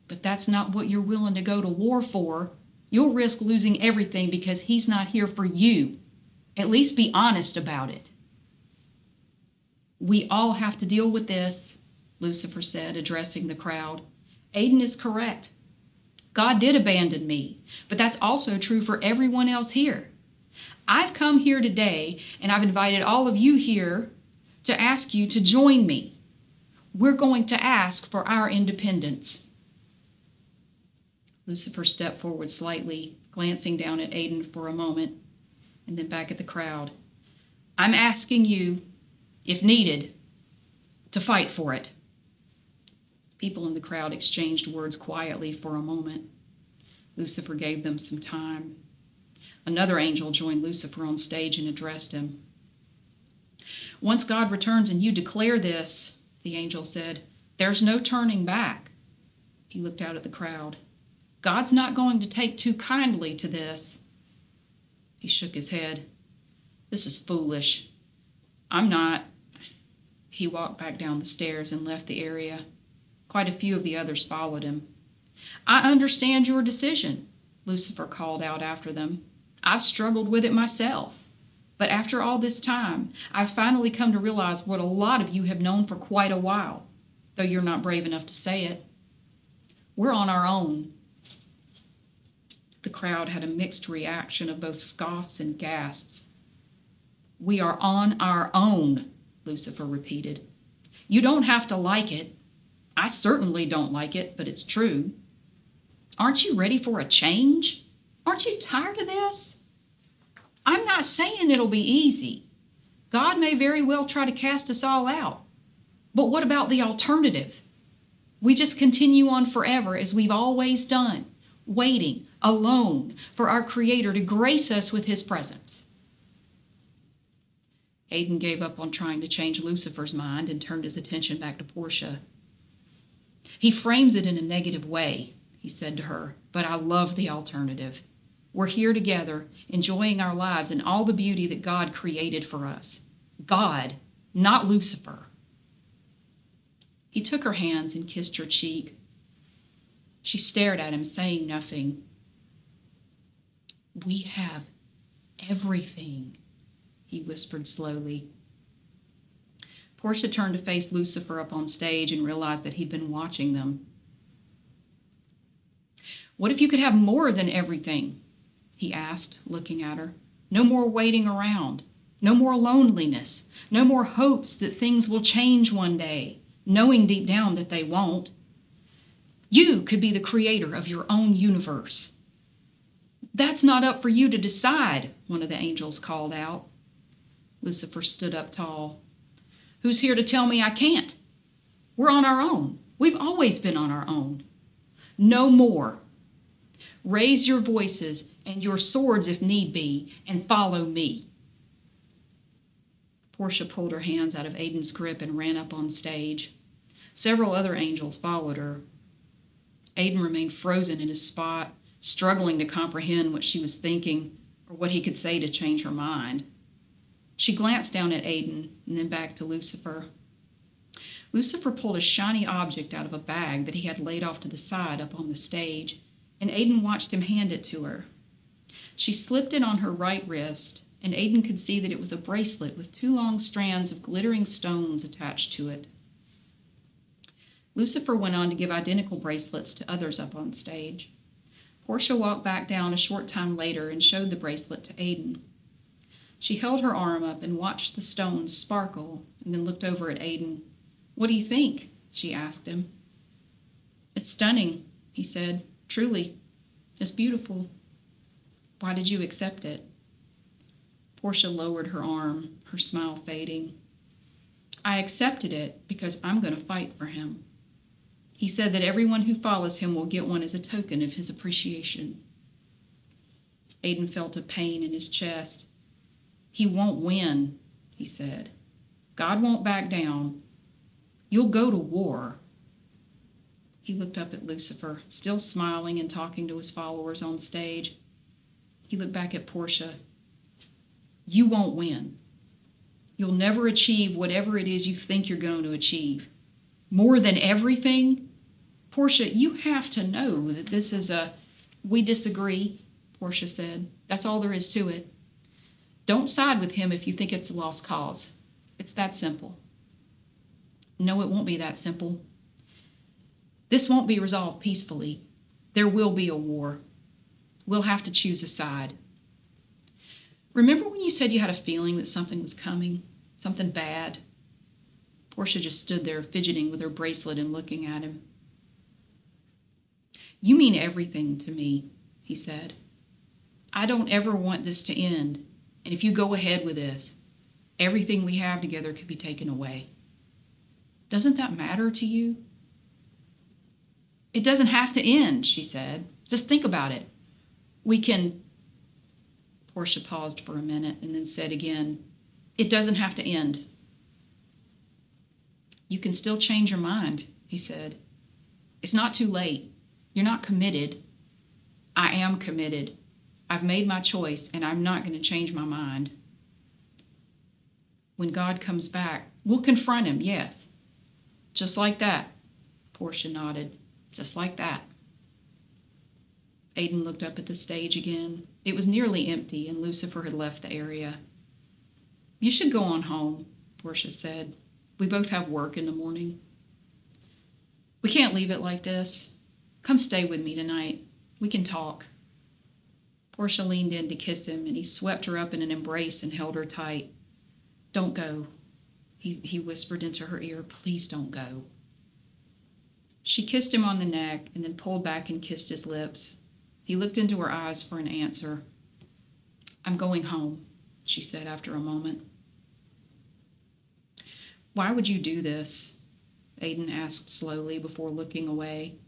But that's not what you're willing to go to war for. You'll risk losing everything because he's not here for you. At least be honest about it. We all have to deal with this, Lucifer said, addressing the crowd. Aiden is correct. God did abandon me, but that's also true for everyone else here. I've come here today, and I've invited all of you here to ask you to join me. We're going to ask for our independence. Lucifer stepped forward slightly, glancing down at Aiden for a moment, and then back at the crowd. I'm asking you, if needed, to fight for it. People in the crowd exchanged words quietly for a moment. Lucifer gave them some time. Another angel joined Lucifer on stage and addressed him. Once God returns and you declare this, the angel said, there's no turning back. He looked out at the crowd. God's not going to take too kindly to this. He shook his head. This is foolish. I'm not. He walked back down the stairs and left the area. Quite a few of the others followed him. I understand your decision, Lucifer called out after them. I've struggled with it myself. But after all this time, I've finally come to realize what a lot of you have known for quite a while, though you're not brave enough to say it. We're on our own. The crowd had a mixed reaction of both scoffs and gasps. We are on our own, Lucifer repeated. You don't have to like it. I certainly don't like it, but it's true. Aren't you ready for a change? Aren't you tired of this? I'm not saying it'll be easy. God may very well try to cast us all out. But what about the alternative? We just continue on forever as we've always done, waiting alone for our Creator to grace us with His presence. Aiden gave up on trying to change Lucifer's mind and turned his attention back to Portia. He frames it in a negative way, he said to her, but I love the alternative. We're here together, enjoying our lives and all the beauty that God created for us. God, not Lucifer. He took her hands and kissed her cheek. She stared at him, saying nothing. We have everything, he whispered slowly. Portia turned to face Lucifer up on stage and realized that he'd been watching them. What if you could have more than everything? He asked, looking at her. No more waiting around. No more loneliness. No more hopes that things will change one day, knowing deep down that they won't. You could be the creator of your own universe. That's not up for you to decide, one of the angels called out. Lucifer stood up tall. Who's here to tell me I can't? We're on our own. We've always been on our own. No more. Raise your voices and your swords if need be, and follow me. Portia pulled her hands out of Aiden's grip and ran up on stage. Several other angels followed her. Aiden remained frozen in his spot, struggling to comprehend what she was thinking or what he could say to change her mind. She glanced down at Aiden and then back to Lucifer. Lucifer pulled a shiny object out of a bag that he had laid off to the side up on the stage, and Aiden watched him hand it to her. She slipped it on her right wrist, and Aiden could see that it was a bracelet with 2 long strands of glittering stones attached to it. Lucifer went on to give identical bracelets to others up on stage. Portia walked back down a short time later and showed the bracelet to Aiden. She held her arm up and watched the stones sparkle and then looked over at Aiden. What do you think? She asked him. It's stunning, he said. Truly. It's beautiful. Why did you accept it? Portia lowered her arm, her smile fading. I accepted it because I'm going to fight for him. He said that everyone who follows him will get one as a token of his appreciation. Aiden felt a pain in his chest. He won't win, he said. God won't back down. You'll go to war. He looked up at Lucifer, still smiling and talking to his followers on stage. He looked back at Portia. You won't win. You'll never achieve whatever it is you think you're going to achieve. More than everything, Portia, you have to know that this is we disagree, Portia said. That's all there is to it. Don't side with him if you think it's a lost cause. It's that simple. No, it won't be that simple. This won't be resolved peacefully. There will be a war. We'll have to choose a side. Remember when you said you had a feeling that something was coming? Something bad? Portia just stood there fidgeting with her bracelet and looking at him. You mean everything to me, he said. I don't ever want this to end. And if you go ahead with this, everything we have together could be taken away. Doesn't that matter to you? It doesn't have to end, she said. Just think about it. We can... Portia paused for a minute and then said again, it doesn't have to end. You can still change your mind, he said. It's not too late. You're not committed. I am committed. I've made my choice, and I'm not going to change my mind. When God comes back, we'll confront him, yes. Just like that. Portia nodded. Just like that. Aidan looked up at the stage again. It was nearly empty, and Lucifer had left the area. You should go on home, Portia said. We both have work in the morning. We can't leave it like this. Come stay with me tonight. We can talk. Portia leaned in to kiss him, and he swept her up in an embrace and held her tight. Don't go, he whispered into her ear. Please don't go. She kissed him on the neck and then pulled back and kissed his lips. He looked into her eyes for an answer. I'm going home, she said after a moment. Why would you do this? Aidan asked slowly before looking away.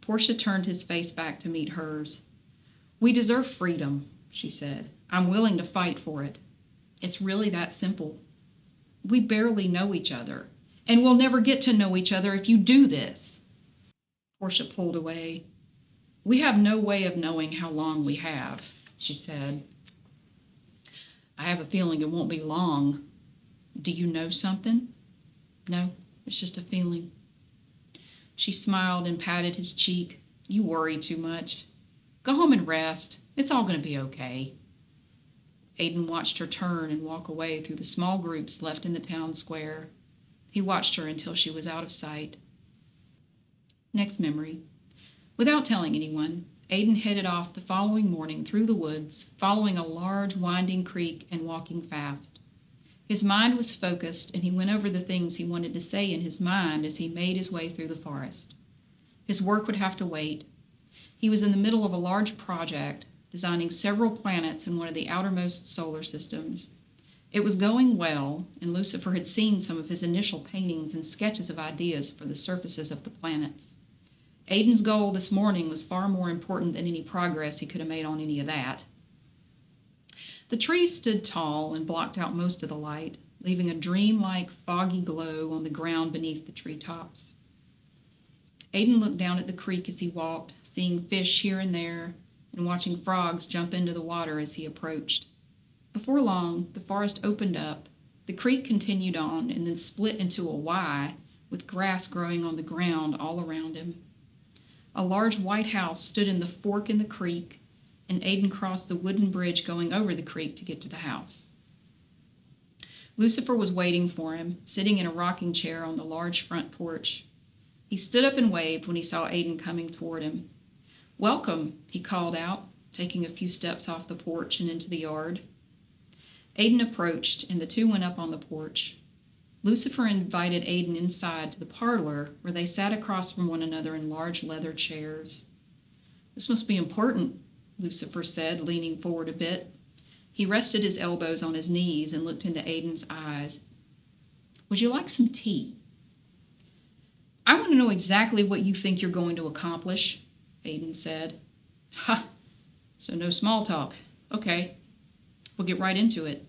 Portia turned his face back to meet hers. We deserve freedom, she said. I'm willing to fight for it. It's really that simple. We barely know each other, and we'll never get to know each other if you do this. Portia pulled away. We have no way of knowing how long we have, she said. I have a feeling it won't be long. Do you know something? No, it's just a feeling. She smiled and patted his cheek. You worry too much. Go home and rest. It's all going to be okay. Aidan watched her turn and walk away through the small groups left in the town square. He watched her until she was out of sight. Next memory. Without telling anyone, Aidan headed off the following morning through the woods, following a large, winding creek and walking fast. His mind was focused, and he went over the things he wanted to say in his mind as he made his way through the forest. His work would have to wait. He was in the middle of a large project, designing several planets in one of the outermost solar systems. It was going well, and Lucifer had seen some of his initial paintings and sketches of ideas for the surfaces of the planets. Aidan's goal this morning was far more important than any progress he could have made on any of that. The trees stood tall and blocked out most of the light, leaving a dreamlike, foggy glow on the ground beneath the treetops. Aidan looked down at the creek as he walked, seeing fish here and there, and watching frogs jump into the water as he approached. Before long, the forest opened up, the creek continued on, and then split into a Y, with grass growing on the ground all around him. A large white house stood in the fork in the creek, and Aidan crossed the wooden bridge going over the creek to get to the house. Lucifer was waiting for him, sitting in a rocking chair on the large front porch. He stood up and waved when he saw Aidan coming toward him. Welcome, he called out, taking a few steps off the porch and into the yard. Aidan approached, and the two went up on the porch. Lucifer invited Aidan inside to the parlor, where they sat across from one another in large leather chairs. This must be important, Lucifer said, leaning forward a bit. He rested his elbows on his knees and looked into Aidan's eyes. Would you like some tea? I want to know exactly what you think you're going to accomplish, Aidan said. Ha! So no small talk. Okay, we'll get right into it.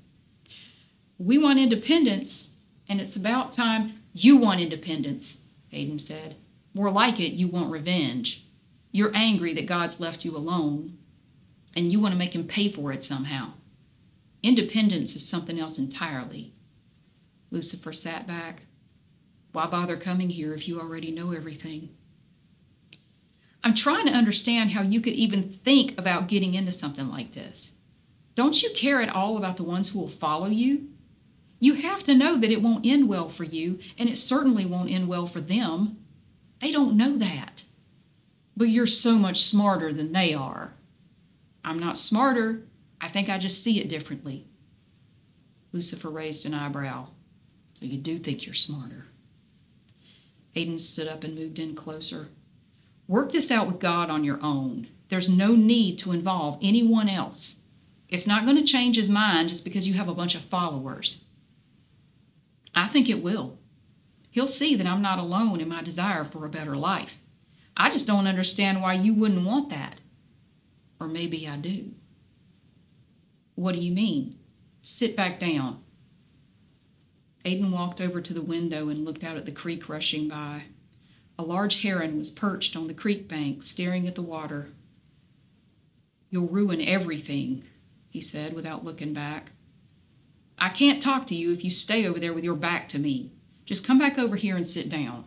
We want independence, and it's about time you want independence, Aidan said. More like it, you want revenge. You're angry that God's left you alone, and you want to make him pay for it somehow. Independence is something else entirely. Lucifer sat back. Why bother coming here if you already know everything? I'm trying to understand how you could even think about getting into something like this. Don't you care at all about the ones who will follow you? You have to know that it won't end well for you, and it certainly won't end well for them. They don't know that. But you're so much smarter than they are. I'm not smarter. I think I just see it differently. Lucifer raised an eyebrow. So you do think you're smarter. Aidan stood up and moved in closer. Work this out with God on your own. There's no need to involve anyone else. It's not going to change his mind just because you have a bunch of followers. I think it will. He'll see that I'm not alone in my desire for a better life. I just don't understand why you wouldn't want that. Or maybe I do. What do you mean? Sit back down. Aidan walked over to the window and looked out at the creek rushing by. A large heron was perched on the creek bank, staring at the water. You'll ruin everything, he said without looking back. I can't talk to you if you stay over there with your back to me. Just come back over here and sit down.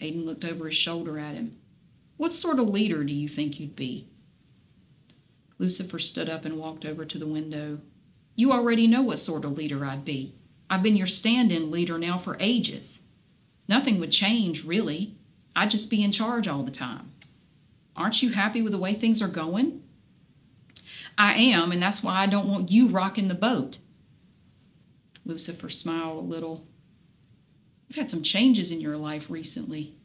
Aiden looked over his shoulder at him. What sort of leader do you think you'd be? Lucifer stood up and walked over to the window. You already know what sort of leader I'd be. I've been your stand-in leader now for ages. Nothing would change, really. I'd just be in charge all the time. Aren't you happy with the way things are going? I am, and that's why I don't want you rocking the boat. Lucifer smiled a little. You've had some changes in your life recently.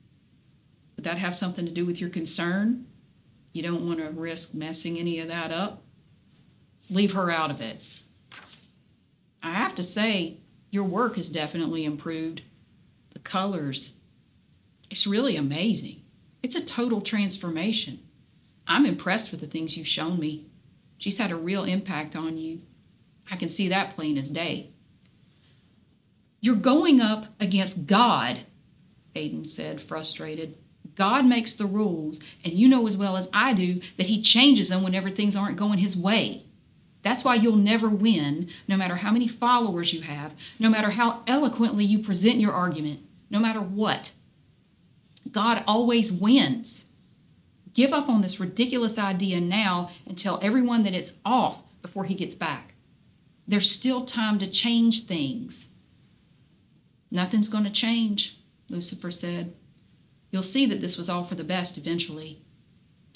Would that have something to do with your concern? You don't want to risk messing any of that up? Leave her out of it. I have to say, your work has definitely improved. The colors, it's really amazing. It's a total transformation. I'm impressed with the things you've shown me. She's had a real impact on you. I can see that plain as day. You're going up against God, Aiden said, frustrated. God makes the rules, and you know as well as I do that he changes them whenever things aren't going his way. That's why you'll never win, no matter how many followers you have, no matter how eloquently you present your argument, no matter what. God always wins. Give up on this ridiculous idea now and tell everyone that it's off before he gets back. There's still time to change things. Nothing's going to change, Lucifer said. You'll see that this was all for the best eventually.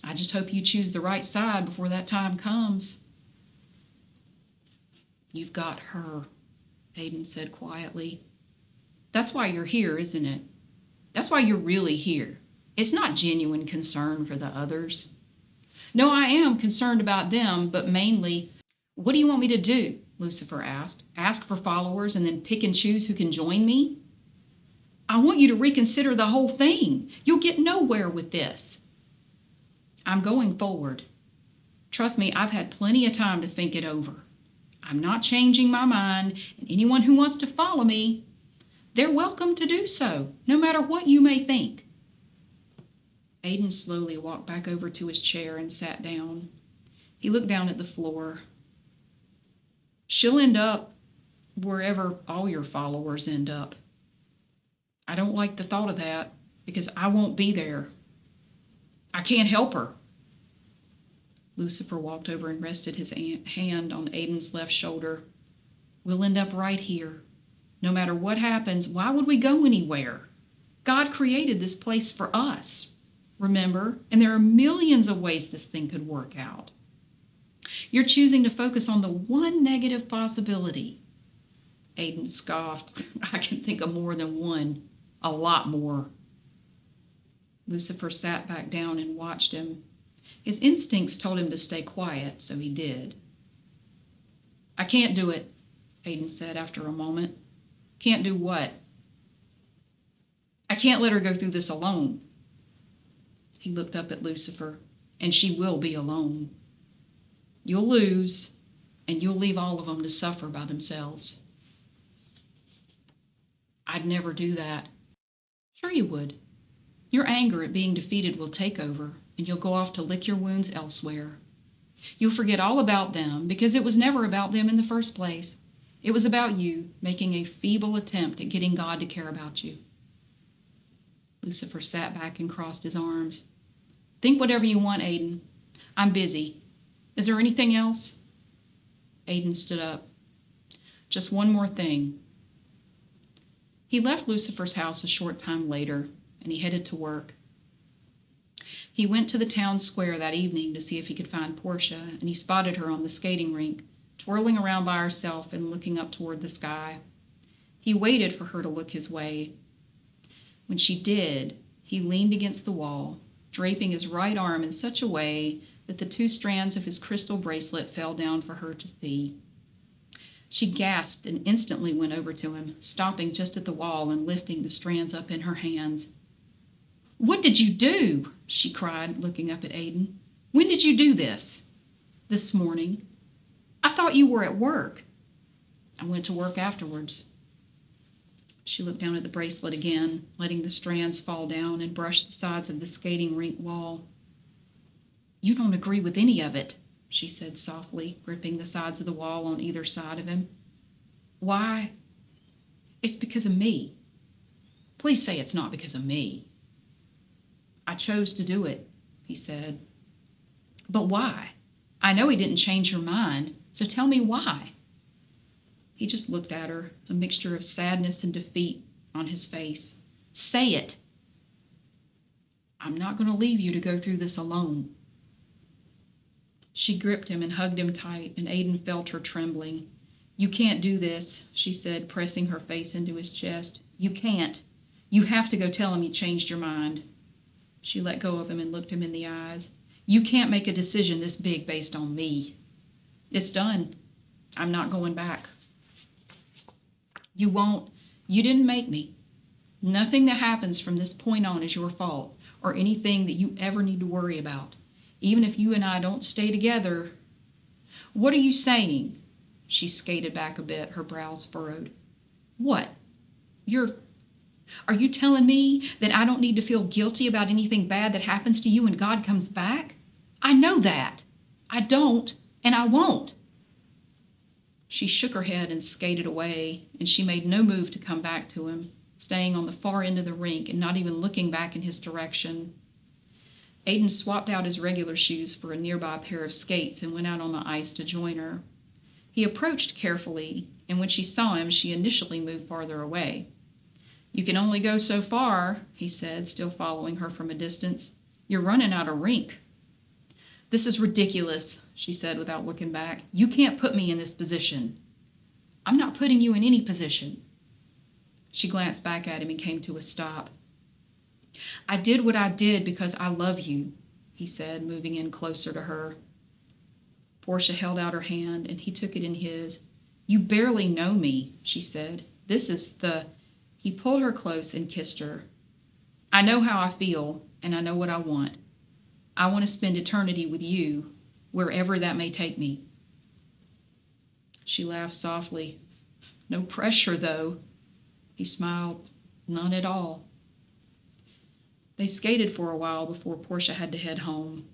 I just hope you choose the right side before that time comes. You've got her, Aiden said quietly. That's why you're here, isn't it? That's why you're really here. It's not genuine concern for the others. No, I am concerned about them, but mainly, what do you want me to do? Lucifer asked. Ask for followers and then pick and choose who can join me? I want you to reconsider the whole thing. You'll get nowhere with this. I'm going forward. Trust me, I've had plenty of time to think it over. I'm not changing my mind, and anyone who wants to follow me, they're welcome to do so, no matter what you may think. Aiden slowly walked back over to his chair and sat down. He looked down at the floor. She'll end up wherever all your followers end up. I don't like the thought of that because I won't be there. I can't help her. Lucifer walked over and rested his hand on Aiden's left shoulder. We'll end up right here. No matter what happens, why would we go anywhere? God created this place for us, remember? And there are millions of ways this thing could work out. You're choosing to focus on the one negative possibility. Aiden scoffed. I can think of more than one, a lot more. Lucifer sat back down and watched him. His instincts told him to stay quiet, so he did. I can't do it, Aiden said after a moment. Can't do what? I can't let her go through this alone. He looked up at Lucifer, and she will be alone. You'll lose, and you'll leave all of them to suffer by themselves. I'd never do that. Sure you would. Your anger at being defeated will take over, and you'll go off to lick your wounds elsewhere. You'll forget all about them because it was never about them in the first place. It was about you making a feeble attempt at getting God to care about you. Lucifer sat back and crossed his arms. Think whatever you want, Aiden. I'm busy. Is there anything else? Aiden stood up. Just one more thing. He left Lucifer's house a short time later, and he headed to work. He went to the town square that evening to see if he could find Portia, and he spotted her on the skating rink, twirling around by herself and looking up toward the sky. He waited for her to look his way. When she did, he leaned against the wall, draping his right arm in such a way that the 2 strands of his crystal bracelet fell down for her to see. She gasped and instantly went over to him, stopping just at the wall and lifting the strands up in her hands. What did you do? She cried, looking up at Aiden. When did you do this? This morning. I thought you were at work. I went to work afterwards. She looked down at the bracelet again, letting the strands fall down and brush the sides of the skating rink wall. You don't agree with any of it, she said softly, gripping the sides of the wall on either side of him. Why? It's because of me. Please say it's not because of me. I chose to do it, he said. But why? I know he didn't change your mind, so tell me why. He just looked at her, a mixture of sadness and defeat on his face. Say it. I'm not going to leave you to go through this alone. She gripped him and hugged him tight, and Aiden felt her trembling. You can't do this, she said, pressing her face into his chest. You can't. You have to go tell him you changed your mind. She let go of him and looked him in the eyes. You can't make a decision this big based on me. It's done. I'm not going back. You won't. You didn't make me. Nothing that happens from this point on is your fault, or anything that you ever need to worry about. Even if you and I don't stay together. What are you saying? She skated back a bit, her brows furrowed. What? Are you telling me that I don't need to feel guilty about anything bad that happens to you when God comes back? I know that. I don't, and I won't. She shook her head and skated away, and she made no move to come back to him, staying on the far end of the rink and not even looking back in his direction. Aiden swapped out his regular shoes for a nearby pair of skates and went out on the ice to join her. He approached carefully, and when she saw him, she initially moved farther away. You can only go so far, he said, still following her from a distance. You're running out of rink. This is ridiculous, she said without looking back. You can't put me in this position. I'm not putting you in any position. She glanced back at him and came to a stop. I did what I did because I love you, he said, moving in closer to her. Portia held out her hand, and he took it in his. You barely know me, she said. He pulled her close and kissed her. I know how I feel, and I know what I want. I want to spend eternity with you, wherever that may take me. She laughed softly. No pressure, though. He smiled. None at all. They skated for a while before Portia had to head home.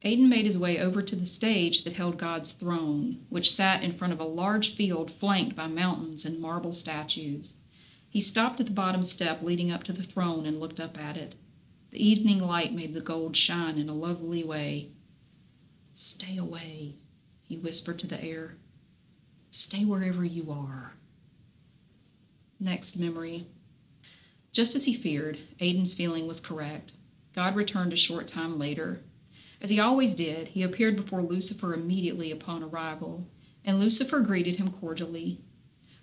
Aiden made his way over to the stage that held God's throne, which sat in front of a large field flanked by mountains and marble statues. He stopped at the bottom step leading up to the throne and looked up at it. The evening light made the gold shine in a lovely way. Stay away, he whispered to the air. Stay wherever you are. Next memory. Just as he feared, Aiden's feeling was correct. God returned a short time later. As he always did, he appeared before Lucifer immediately upon arrival, and Lucifer greeted him cordially.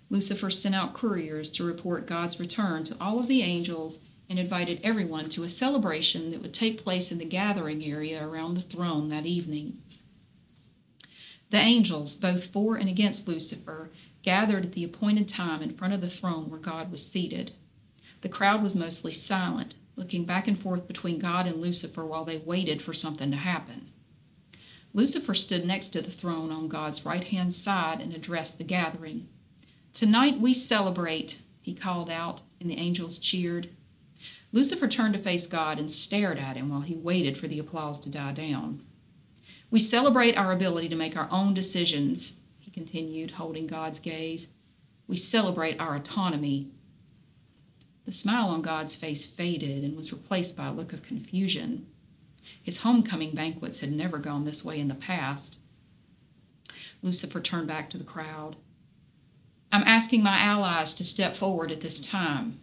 Lucifer sent out couriers to report God's return to all of the angels and invited everyone to a celebration that would take place in the gathering area around the throne that evening. The angels, both for and against Lucifer, gathered at the appointed time in front of the throne where God was seated. The crowd was mostly silent, looking back and forth between God and Lucifer while they waited for something to happen. Lucifer stood next to the throne on God's right-hand side and addressed the gathering. Tonight we celebrate, he called out, and the angels cheered. Lucifer turned to face God and stared at him while he waited for the applause to die down. We celebrate our ability to make our own decisions, he continued, holding God's gaze. We celebrate our autonomy. The smile on God's face faded and was replaced by a look of confusion. His homecoming banquets had never gone this way in the past. Lucifer turned back to the crowd. I'm asking my allies to step forward at this time.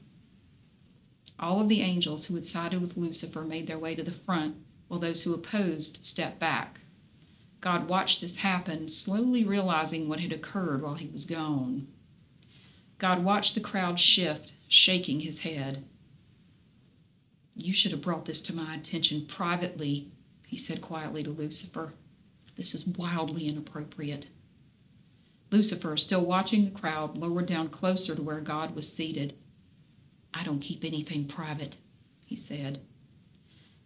All of the angels who had sided with Lucifer made their way to the front, while those who opposed stepped back. God watched this happen, slowly realizing what had occurred while he was gone. God watched the crowd shift, shaking his head. You should have brought this to my attention privately, he said quietly to Lucifer. This is wildly inappropriate. Lucifer, still watching the crowd, lowered down closer to where God was seated. I don't keep anything private, he said.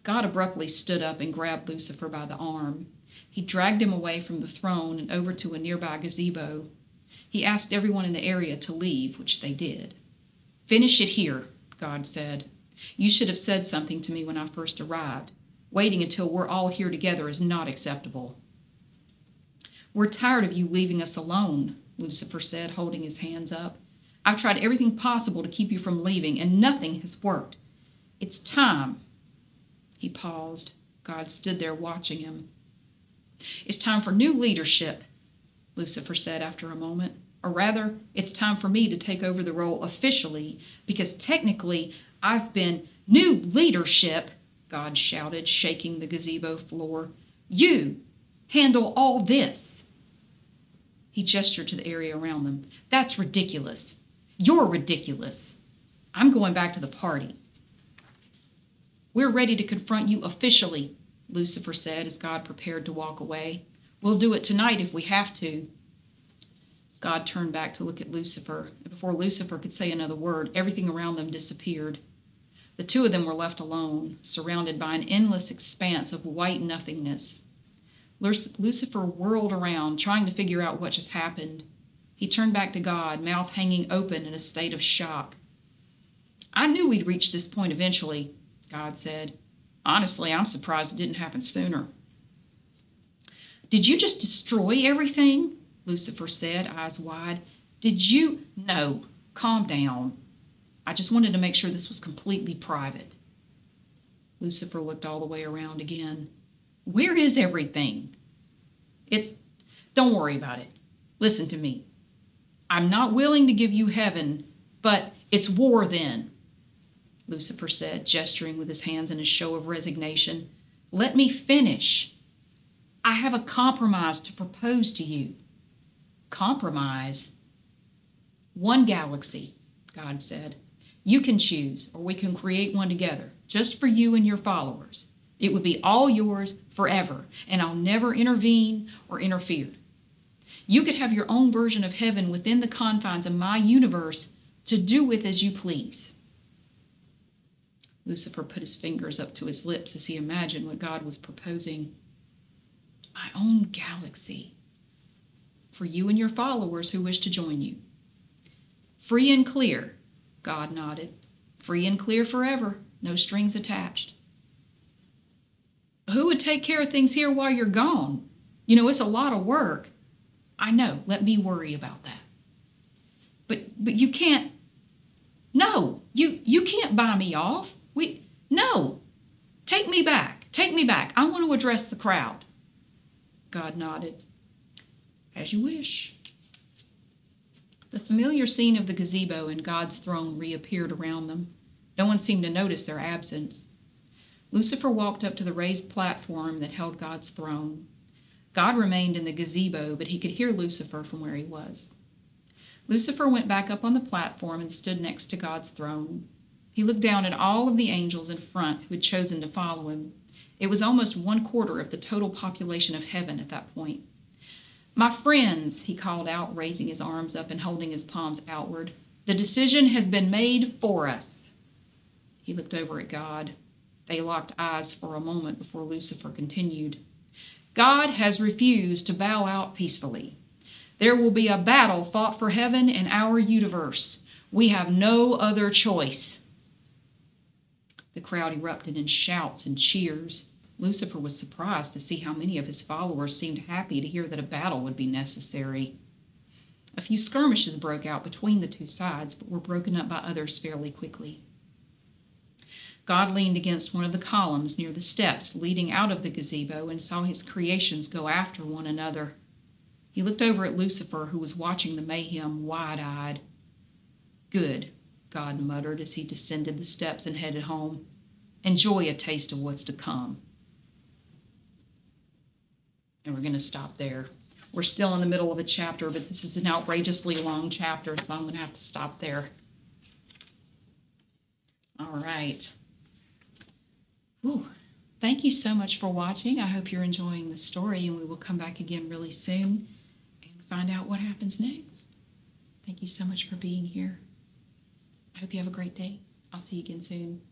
God abruptly stood up and grabbed Lucifer by the arm. He dragged him away from the throne and over to a nearby gazebo. He asked everyone in the area to leave, which they did. Finish it here, God said. You should have said something to me when I first arrived. Waiting until we're all here together is not acceptable. We're tired of you leaving us alone, Lucifer said, holding his hands up. I've tried everything possible to keep you from leaving, and nothing has worked. It's time. He paused. God stood there watching him. It's time for new leadership, Lucifer said after a moment. Or rather, it's time for me to take over the role officially, because technically I've been new leadership, God shouted, shaking the gazebo floor. You handle all this. He gestured to the area around them. That's ridiculous. You're ridiculous. I'm going back to the party. We're ready to confront you officially, Lucifer said as God prepared to walk away. We'll do it tonight if we have to. God turned back to look at Lucifer, and before Lucifer could say another word, everything around them disappeared. The two of them were left alone, surrounded by an endless expanse of white nothingness. Lucifer whirled around, trying to figure out what just happened. He turned back to God, mouth hanging open in a state of shock. I knew we'd reach this point eventually, God said. Honestly, I'm surprised it didn't happen sooner. Did you just destroy everything? Lucifer said, eyes wide. Did you? No, calm down. I just wanted to make sure this was completely private. Lucifer looked all the way around again. Where is everything? Don't worry about it. Listen to me. I'm not willing to give you heaven, but it's war then, Lucifer said, gesturing with his hands in a show of resignation. Let me finish. I have a compromise to propose to you. Compromise? One galaxy, God said. You can choose, or we can create one together, just for you and your followers. It would be all yours forever, and I'll never intervene or interfere. You could have your own version of heaven within the confines of my universe to do with as you please. Lucifer put his fingers up to his lips as he imagined what God was proposing. My own galaxy. For you and your followers who wish to join you. Free and clear, God nodded. Free and clear forever, no strings attached. Who would take care of things here while you're gone? You know, it's a lot of work. I know, let me worry about that. But you can't, no, you can't buy me off. No, take me back, I want to address the crowd. God nodded. As you wish. The familiar scene of the gazebo and God's throne reappeared around them. No one seemed to notice their absence. Lucifer walked up to the raised platform that held God's throne. God remained in the gazebo, but he could hear Lucifer from where he was. Lucifer went back up on the platform and stood next to God's throne. He looked down at all of the angels in front who had chosen to follow him. It was almost 1/4 of the total population of heaven at that point. My friends, he called out, raising his arms up and holding his palms outward, the decision has been made for us. He looked over at God. They locked eyes for a moment before Lucifer continued. God has refused to bow out peacefully. There will be a battle fought for heaven and our universe. We have no other choice. The crowd erupted in shouts and cheers. Lucifer was surprised to see how many of his followers seemed happy to hear that a battle would be necessary. A few skirmishes broke out between the two sides, but were broken up by others fairly quickly. God leaned against one of the columns near the steps leading out of the gazebo and saw his creations go after one another. He looked over at Lucifer, who was watching the mayhem wide-eyed. Good, God muttered as he descended the steps and headed home. Enjoy a taste of what's to come. And we're going to stop there. We're still in the middle of a chapter, but this is an outrageously long chapter, so I'm going to have to stop there. All right. Whew. Thank you so much for watching. I hope you're enjoying the story, and we will come back again really soon and find out what happens next. Thank you so much for being here. I hope you have a great day. I'll see you again soon.